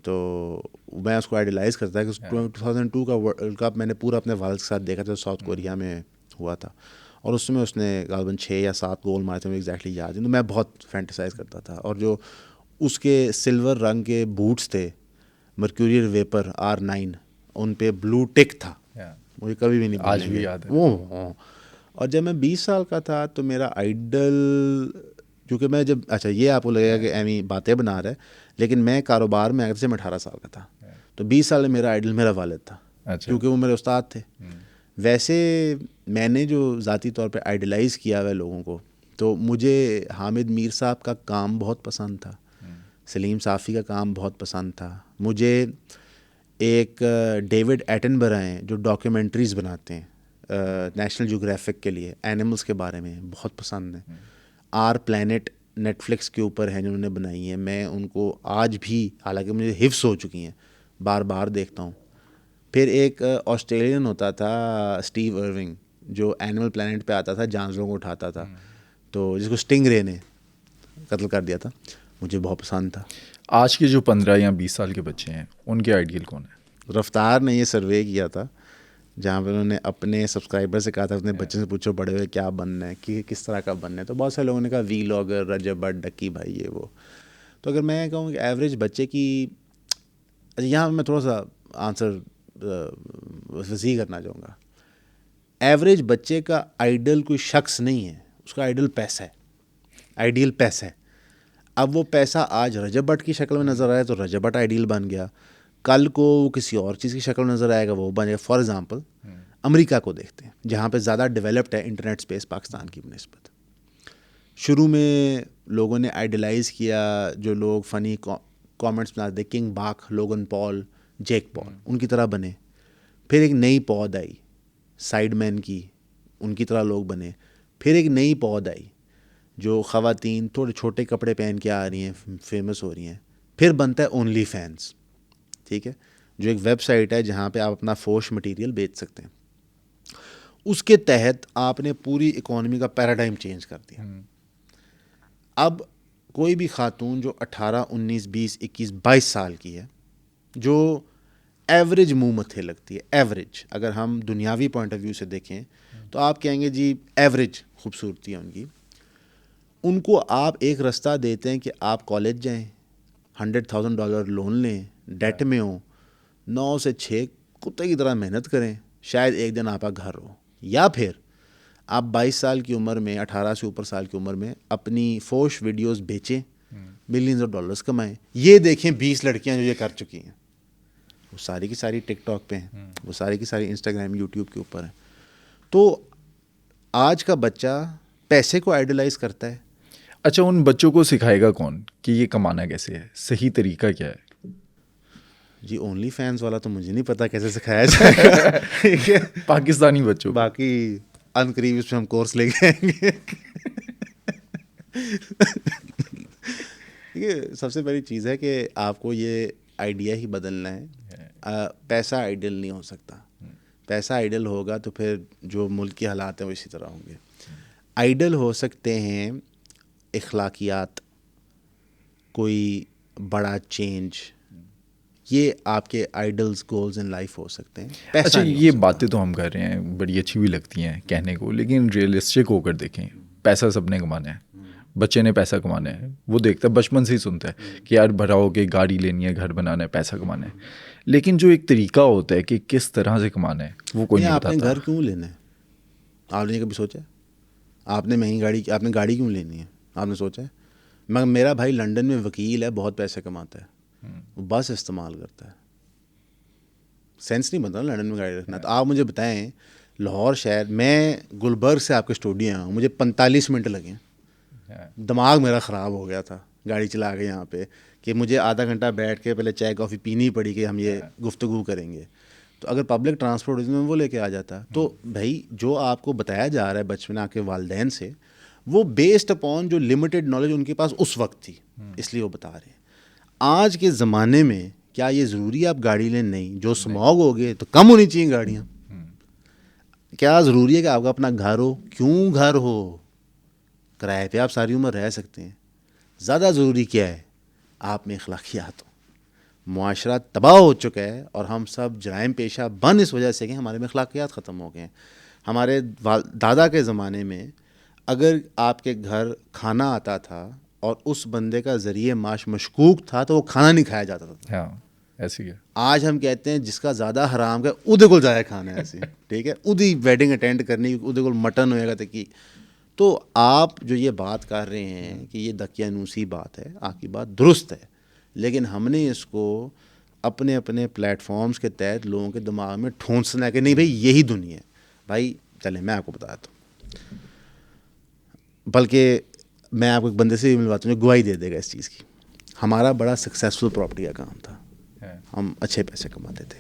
[SPEAKER 1] تو میں اس کو آئیڈیلائز کرتا ہے کہ 2002 کا ورلڈ کپ میں نے پورا اپنے والد کے ساتھ دیکھا تھا, ساؤتھ کوریا میں ہوا تھا, اور اس میں اس نے غالباً 6 یا 7 گول مارے تھے, مجھے ایگزیکٹلی یاد ہے. تو میں بہت فینٹیسائز کرتا تھا. اور جو اس کے سلور رنگ کے بوٹس تھے, مرکیوریر ویپر R9, ان پہ بلو ٹک تھا, مجھے کبھی بھی نہیں
[SPEAKER 2] آج بھی یاد ہے.
[SPEAKER 1] اور جب میں 20 سال کا تھا تو میرا آئیڈل, کیونکہ میں جب, اچھا یہ آپ کو لگے گا کہ ایویں باتیں بنا رہا ہے, لیکن میں کاروبار میں اگر سے میں 18 سال کا تھا, تو 20 سال میں میرا آئیڈل میرا والد تھا, کیونکہ وہ میرے استاد تھے. ویسے میں نے جو ذاتی طور پہ آئیڈلائز کیا ہوا ہے لوگوں کو, تو مجھے حامد میر صاحب کا کام بہت پسند تھا, سلیم صافی کا کام بہت پسند تھا. مجھے ایک ڈیوڈ ایٹنبرا ہیں جو ڈاکیومنٹریز بناتے ہیں نیشنل جیوگرافک کے لیے, اینیملس کے بارے میں, بہت پسند ہیں. آر پلانٹ نیٹ فلکس کے اوپر ہیں جنہوں نے بنائی ہیں, میں ان کو آج بھی, حالانکہ مجھے حفظ ہو چکی ہیں, بار بار دیکھتا ہوں. پھر ایک آسٹریلین ہوتا تھا اسٹیو ارونگ, جو اینیمل پلانٹ پہ آتا تھا, جانوروں کو اٹھاتا تھا, تو جس کو اسٹنگ رے نے قتل کر دیا تھا, مجھے بہت پسند تھا.
[SPEAKER 2] آج کے جو 15 یا 20 سال کے بچے ہیں ان کے آئیڈیل کون ہے؟
[SPEAKER 1] رفتار نے یہ سروے کیا تھا جہاں پہ انہوں نے اپنے سبسکرائبر سے کہا تھا اپنے بچے سے پوچھو بڑے ہوئے کیا بننا ہے, کہ کس طرح کا بننا ہے. تو بہت سارے لوگوں نے کہا ویلاگر, رجب بٹ, ڈکی بھائی, یہ وہ. تو اگر میں کہوں کہ ایوریج بچے کی, یہاں میں تھوڑا سا آنسر وسیع کرنا چاہوں گا. ایوریج بچے کا آئیڈل کوئی شخص نہیں ہے, اس کا آئیڈل پیسہ ہے, آئیڈیل پیسہ ہے. اب وہ پیسہ آج رجب بٹ کی شکل میں نظر آیا تو رجب بٹ آئیڈیل بن گیا, کل کو وہ کسی اور چیز کی شکل میں نظر آئے گا, وہ بن جائے. فار ایگزامپل امریکہ کو دیکھتے ہیں جہاں پہ زیادہ ڈیولپڈ ہے انٹرنیٹ اسپیس پاکستان کی بنسبت. شروع میں لوگوں نے آئیڈیلائز کیا, جو لوگ فنی کامنٹس بناتے تھے, کنگ باک, لوگن پال, جیک پال, ان کی طرح بنے. پھر ایک نئی پود آئی سائڈ مین کی, ان کی طرح لوگ بنے. پھر ایک نئی پود آئی جو خواتین تھوڑے چھوٹے کپڑے پہن کے آ رہی ہیں, فیمس ہو رہی ہیں. پھر بنتا ہے اونلی فینس, ٹھیک ہے, جو ایک ویب سائٹ ہے جہاں پہ آپ اپنا فوش مٹیریل بیچ سکتے ہیں. اس کے تحت آپ نے پوری اکانومی کا پیراڈائم چینج کر دیا. اب کوئی بھی خاتون جو 18, 19, 20, 21, 22 سال کی ہے, جو ایوریج منہ متھے لگتی ہے, ایوریج اگر ہم دنیاوی پوائنٹ آف ویو سے دیکھیں تو آپ کہیں گے جی ایوریج خوبصورتی ہے ان کی. ان کو آپ ایک رستہ دیتے ہیں کہ آپ کالج جائیں, $100,000 لون لیں, ڈیٹ میں ہوں, 9 سے 6 کتے کی طرح محنت کریں, شاید ایک دن آپ کا گھر ہو. یا پھر آپ 22 سال کی عمر میں, 18 سے اوپر سال کی عمر میں اپنی فوش ویڈیوز بیچیں, ملینز آف ڈالرز کمائیں. یہ دیکھیں 20 لڑکیاں جو یہ کر چکی ہیں, وہ ساری کی ساری ٹک ٹاک پہ ہیں, وہ ساری کی ساری انسٹاگرام یوٹیوب کے اوپر ہیں. تو آج کا بچہ پیسے کو آئیڈلائز کرتا ہے.
[SPEAKER 2] اچھا, ان بچوں کو سکھائے گا کون کہ یہ کمانا کیسے ہے, صحیح طریقہ کیا ہے؟
[SPEAKER 1] جی اونلی فینس والا تو مجھے نہیں پتا کیسے سکھایا جائے گا, ٹھیک ہے,
[SPEAKER 2] پاکستانی بچوں کو.
[SPEAKER 1] باقی ان قریب اس پہ ہم کورس لے کے آئیں گے. یہ سب سے پہلی چیز ہے کہ آپ کو یہ آئیڈیا ہی بدلنا ہے. پیسہ آئیڈل نہیں ہو سکتا. پیسہ آئیڈل ہوگا تو پھر جو ملک کے حالات ہیں وہ اسی طرح ہوں گے. آئیڈل ہو سکتے ہیں اخلاقیات, کوئی بڑا چینج, یہ آپ کے آئیڈلز گولز ان لائف ہو سکتے ہیں.
[SPEAKER 2] اچھا, یہ باتیں تو ہم کر رہے ہیں, بڑی اچھی بھی لگتی ہیں کہنے کو, لیکن ریئلسٹک ہو کر دیکھیں, پیسہ سب نے کمانا ہے, بچے نے پیسہ کمانا ہے. وہ دیکھتا ہے, بچپن سے ہی سنتا ہے کہ یار بڑا ہو کے گاڑی لینی ہے, گھر بنانا ہے, پیسہ کمانا ہے, لیکن جو ایک طریقہ ہوتا ہے کہ کس طرح سے کمانا ہے وہ کوئی نہیں
[SPEAKER 1] آپ نے
[SPEAKER 2] بتاتا.
[SPEAKER 1] گھر کیوں لینا ہے, آپ نے کبھی سوچا ہے؟ آپ نے مہنگی گاڑی, آپ نے گاڑی کیوں لینی ہے, آپ نے سوچا ہے؟ مگر میرا بھائی لنڈن میں وکیل ہے, بہت پیسے کماتا ہے, وہ بس استعمال کرتا ہے. سینس نہیں بنتا لنڈن میں گاڑی رکھنا. تو آپ مجھے بتائیں, لاہور شہر, میں گلبرگ سے آپ کے اسٹوڈیو آیا ہوں, مجھے 45 منٹ لگے, دماغ میرا خراب ہو گیا تھا گاڑی چلا کے یہاں پہ, کہ مجھے آدھا گھنٹہ بیٹھ کے پہلے چائے کافی پینی پڑی کہ ہم یہ گفتگو کریں گے. تو اگر پبلک ٹرانسپورٹ میں وہ لے کے آ جاتا. تو بھائی جو آپ کو بتایا جا رہا ہے بچپن آپ کے والدین سے, وہ بیسڈ اپون جو لمیٹڈ نالج ان کے پاس اس وقت تھی, اس لیے وہ بتا رہے ہیں. آج کے زمانے میں کیا یہ ضروری ہے آپ گاڑی لیں؟ نہیں. جو اسموگ ہو گئے تو کم ہونی چاہیے گاڑیاں. کیا ضروری ہے کہ آپ کا اپنا گھر ہو؟ کیوں گھر ہو, کرائے پہ آپ ساری عمر رہ سکتے ہیں. زیادہ ضروری کیا ہے؟ آپ میں اخلاقیات ہو. معاشرہ تباہ ہو چکا ہے اور ہم سب جرائم پیشہ بن اس وجہ سے کہ ہمارے میں اخلاقیات ختم ہو گئے ہیں. ہمارے دادا کے زمانے میں اگر آپ کے گھر کھانا آتا تھا اور اس بندے کا ذریعہ معاش مشکوک تھا تو وہ کھانا نہیں کھایا جاتا تھا.
[SPEAKER 2] ہاں ایسی ہے.
[SPEAKER 1] آج ہم کہتے ہیں جس کا زیادہ حرام کا ادھے کو ضائع کھانا ہے ایسی, ٹھیک ہے, ادھی ویڈنگ اٹینڈ کرنی, ادھے کو مٹن ہوئے گا تک. تو آپ جو یہ بات کر رہے ہیں کہ یہ دقیانوسی بات ہے, آپ کی بات درست ہے, لیکن ہم نے اس کو اپنے اپنے پلیٹ فارمز کے تحت لوگوں کے دماغ میں ٹھونسنا ہے کہ نہیں بھائی یہی دنیا ہے. بھائی چلیں میں آپ کو بتاتا ہوں, بلکہ میں آپ کو ایک بندے سے بھی ملواتا ہوں جو گواہی دے دے گا اس چیز کی. ہمارا بڑا سکسیزفل پراپرٹی کا کام تھا, ہم اچھے پیسے کماتے تھے.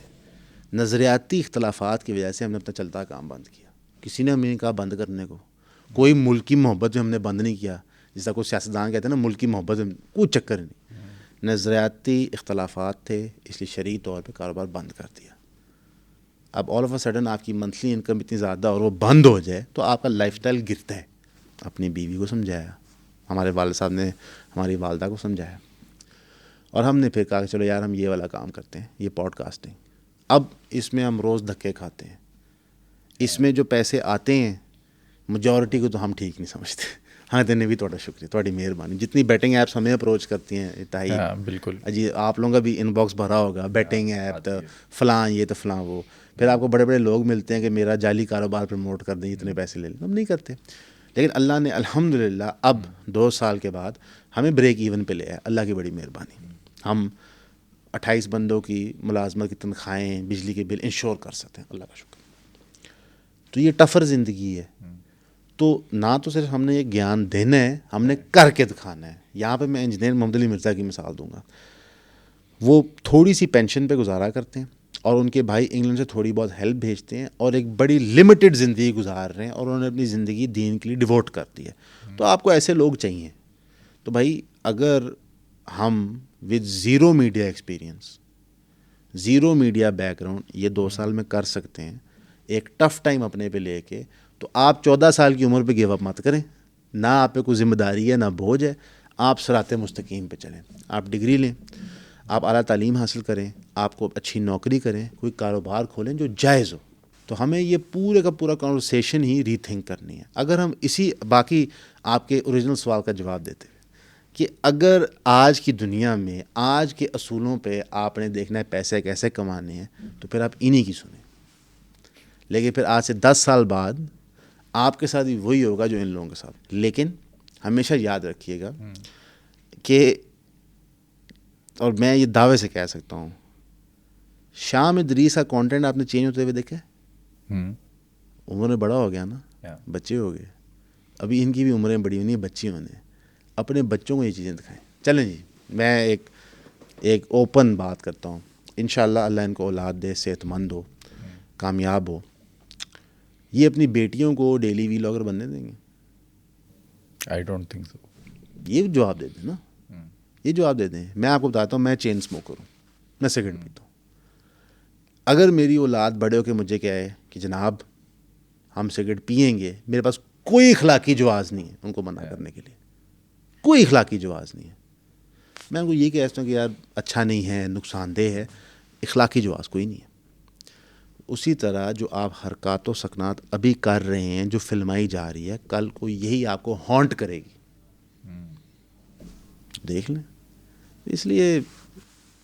[SPEAKER 1] نظریاتی اختلافات کی وجہ سے ہم نے اپنا چلتا کام بند کیا. کسی نے ہمیں نہیں کہا بند کرنے کو, کوئی ملک کی محبت میں ہم نے بند نہیں کیا. جس طرح کوئی سیاستدان کہتے ہیں نا ملک کی محبت میں, کوئی چکر نہیں. نظریاتی اختلافات تھے, اس لیے شرعی طور پہ کاروبار بند کر دیا. اب آل آف اے سڈن آپ کی منتھلی انکم اتنی زیادہ اور وہ بند ہو جائے تو آپ کا لائف اسٹائل گرتا ہے. اپنی بیوی کو سمجھایا, ہمارے والد صاحب نے ہماری والدہ کو سمجھایا, اور ہم نے پھر کہا کہ چلو یار ہم یہ والا کام کرتے ہیں, یہ پوڈ کاسٹنگ. اب اس میں ہم روز دھکے کھاتے ہیں. اس میں جو پیسے آتے ہیں میجورٹی کو تو ہم ٹھیک نہیں سمجھتے. ہاں دینے بھی تھوڑا شکریہ, تھوڑی مہربانی. جتنی بیٹنگ ایپس ہمیں اپروچ کرتی ہیں تاہی
[SPEAKER 2] بالکل
[SPEAKER 1] جی آپ لوگوں کا بھی ان باکس بھرا ہوگا, بیٹنگ ایپ تو فلاں یہ تو فلاں وہ. پھر آپ کو بڑے بڑے لوگ ملتے ہیں کہ میرا جعلی کاروبار پروموٹ کر دیں, اتنے پیسے لے لیں. ہم نہیں کرتے. لیکن اللہ نے الحمدللہ اب 2 سال کے بعد ہمیں بریک ایون پہ لے آیا, اللہ کی بڑی مہربانی. ہم 28 بندوں کی ملازمت کی تنخواہیں, بجلی کے بل انشور کر سکتے ہیں, اللہ کا شکر. تو یہ ٹفر زندگی ہے. تو نہ تو صرف ہم نے یہ گیان دینا ہے, ہم نے کر کے دکھانا ہے. یہاں پہ میں انجینئر محمد علی مرزا کی مثال دوں گا. وہ تھوڑی سی پینشن پہ گزارا کرتے ہیں اور ان کے بھائی انگلینڈ سے تھوڑی بہت ہیلپ بھیجتے ہیں, اور ایک بڑی لمیٹڈ زندگی گزار رہے ہیں, اور انہوں نے اپنی زندگی دین کے لیے ڈیووٹ کر دی ہے. تو آپ کو ایسے لوگ چاہیے. تو بھائی اگر ہم with zero media experience, zero media back ground یہ 2 سال میں کر سکتے ہیں, ایک ٹف ٹائم اپنے پہ لے کے, تو آپ 14 سال کی عمر پہ گیو اپ مت کریں. نہ آپ پہ کوئی ذمہ داری ہے, نہ بوجھ ہے. آپ صراط مستقیم پہ چلیں. آپ ڈگری لیں, آپ اعلیٰ تعلیم حاصل کریں, آپ کو اچھی نوکری کریں, کوئی کاروبار کھولیں جو جائز ہو. تو ہمیں یہ پورے کا پورا کنورسیشن ہی ری تھنک کرنی ہے. اگر ہم اسی باقی آپ کے اوریجنل سوال کا جواب دیتے ہوئے کہ اگر آج کی دنیا میں آج کے اصولوں پہ آپ نے دیکھنا ہے پیسے کیسے کمانے ہیں, تو پھر آپ انہی کی سنیں. لیکن پھر آج سے 10 سال بعد آپ کے ساتھ بھی وہی ہوگا جو ان لوگوں کے ساتھ. لیکن ہمیشہ یاد رکھیے گا کہ اور میں یہ دعوے سے کہہ سکتا ہوں شام ادریس کا کانٹینٹ آپ نے چینج ہوتے ہوئے دیکھا ہے؟ عمر میں بڑا ہو گیا نا، بچے ہو گئے، ابھی ان کی بھی عمریں بڑی ہونی ہیں، بچی ہونے، اپنے بچوں کو یہ چیزیں دکھائیں. چلیں جی، میں ایک اوپن بات کرتا ہوں، انشاءاللہ اللہ ان کو اولاد دے، صحت مند ہو، کامیاب ہو. یہ اپنی بیٹیوں کو ڈیلی ویلاگر بننے دیں گے؟
[SPEAKER 2] I don't think so.
[SPEAKER 1] یہ جواب دے دیں نا، یہ جواب دے دیں. میں آپ کو بتاتا ہوں، میں چین اسموکر ہوں، میں سگریٹ پیتا ہوں. اگر میری اولاد بڑے ہو کے مجھے کہے کہ جناب ہم سگریٹ پئیں گے، میرے پاس کوئی اخلاقی جواز نہیں ہے ان کو منع کرنے کے لیے، کوئی اخلاقی جواز نہیں ہے. میں ان کو یہ کہہ سکتا ہوں کہ یار اچھا نہیں ہے، نقصان دہ ہے، اخلاقی جواز کوئی نہیں ہے. اسی طرح جو آپ حرکات و سکنات ابھی کر رہے ہیں، جو فلمائی جا رہی ہے، کل کو یہی آپ کو ہانٹ کرے گی، دیکھ لیں. اس لیے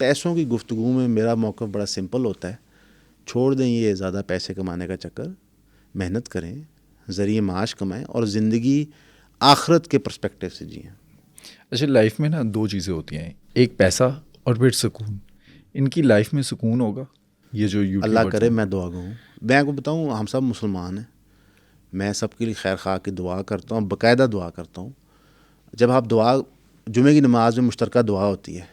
[SPEAKER 1] پیسوں کی گفتگو میں میرا موقف بڑا سمپل ہوتا ہے، چھوڑ دیں یہ زیادہ پیسے کمانے کا چکر، محنت کریں، ذریعہ معاش کمائیں اور زندگی آخرت کے پرسپیکٹیو سے جئیں.
[SPEAKER 2] اچھا، لائف میں نا دو چیزیں ہوتی ہیں، ایک پیسہ اور پھر سکون. ان کی لائف میں سکون ہوگا؟ یہ جو
[SPEAKER 1] اللہ کرے، میں دعا گو ہوں. میں آپ کو بتاؤں، ہم سب مسلمان ہیں، میں سب کے لیے خیر خواہ کی دعا کرتا ہوں، باقاعدہ دعا کرتا ہوں. جب آپ دعا، جمعے کی نماز میں مشترکہ دعا ہوتی ہے،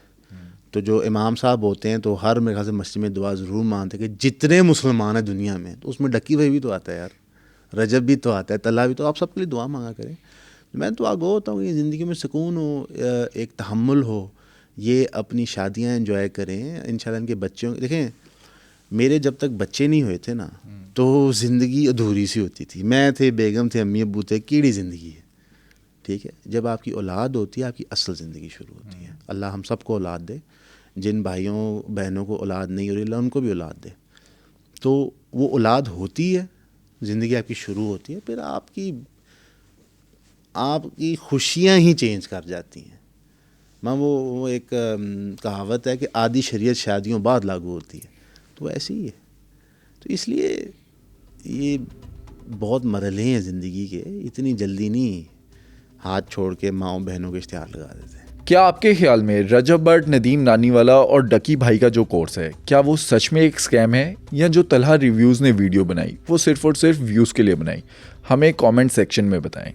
[SPEAKER 1] تو جو امام صاحب ہوتے ہیں تو ہر میرے خیال سے مسجد میں دعا ضرور مانتے ہیں کہ جتنے مسلمان ہیں دنیا میں، تو اس میں ڈکی بھائی بھی تو آتا ہے یار، رجب بھی تو آتا ہے، طلحہ بھی، تو آپ سب کے لیے دعا مانگا کریں. میں دعا گو ہوتا ہوں کہ زندگی میں سکون ہو، ایک تحمل ہو، یہ اپنی شادیاں انجوائے کریں. انشاءاللہ ان کے بچوں، دیکھیں میرے جب تک بچے نہیں ہوئے تھے نا تو زندگی ادھوری سی ہوتی تھی. میں تھے، بیگم تھے، امی ابو تھے، کیڑی زندگی ہے. ٹھیک ہے، جب آپ کی اولاد ہوتی ہے آپ کی اصل زندگی شروع ہوتی ہے. اللہ ہم سب کو اولاد دے، جن بھائیوں بہنوں کو اولاد نہیں ہو رہی اللہ ان کو بھی اولاد دے. تو وہ اولاد ہوتی ہے، زندگی آپ کی شروع ہوتی ہے، پھر آپ کی خوشیاں ہی چینج کر جاتی ہیں. ماں وہ ایک کہاوت ہے کہ آدھی شریعت شادیوں بعد لاگو ہوتی ہے، تو ایسے ہی ہے. تو اس لیے یہ بہت مرحلے ہیں زندگی کے، اتنی جلدی نہیں ہاتھ چھوڑ کے ماؤں بہنوں کے اشتہار لگا دیتے ہیں.
[SPEAKER 2] کیا آپ کے خیال میں رجب بٹ، ندیم نانی والا اور ڈکی بھائی کا جو کورس ہے، کیا وہ سچ میں ایک اسکیم ہے، یا جو طلحہ ریویوز نے ویڈیو بنائی وہ صرف اور صرف ویوز کے لیے بنائی؟ ہمیں کامنٹ سیکشن میں بتائیں.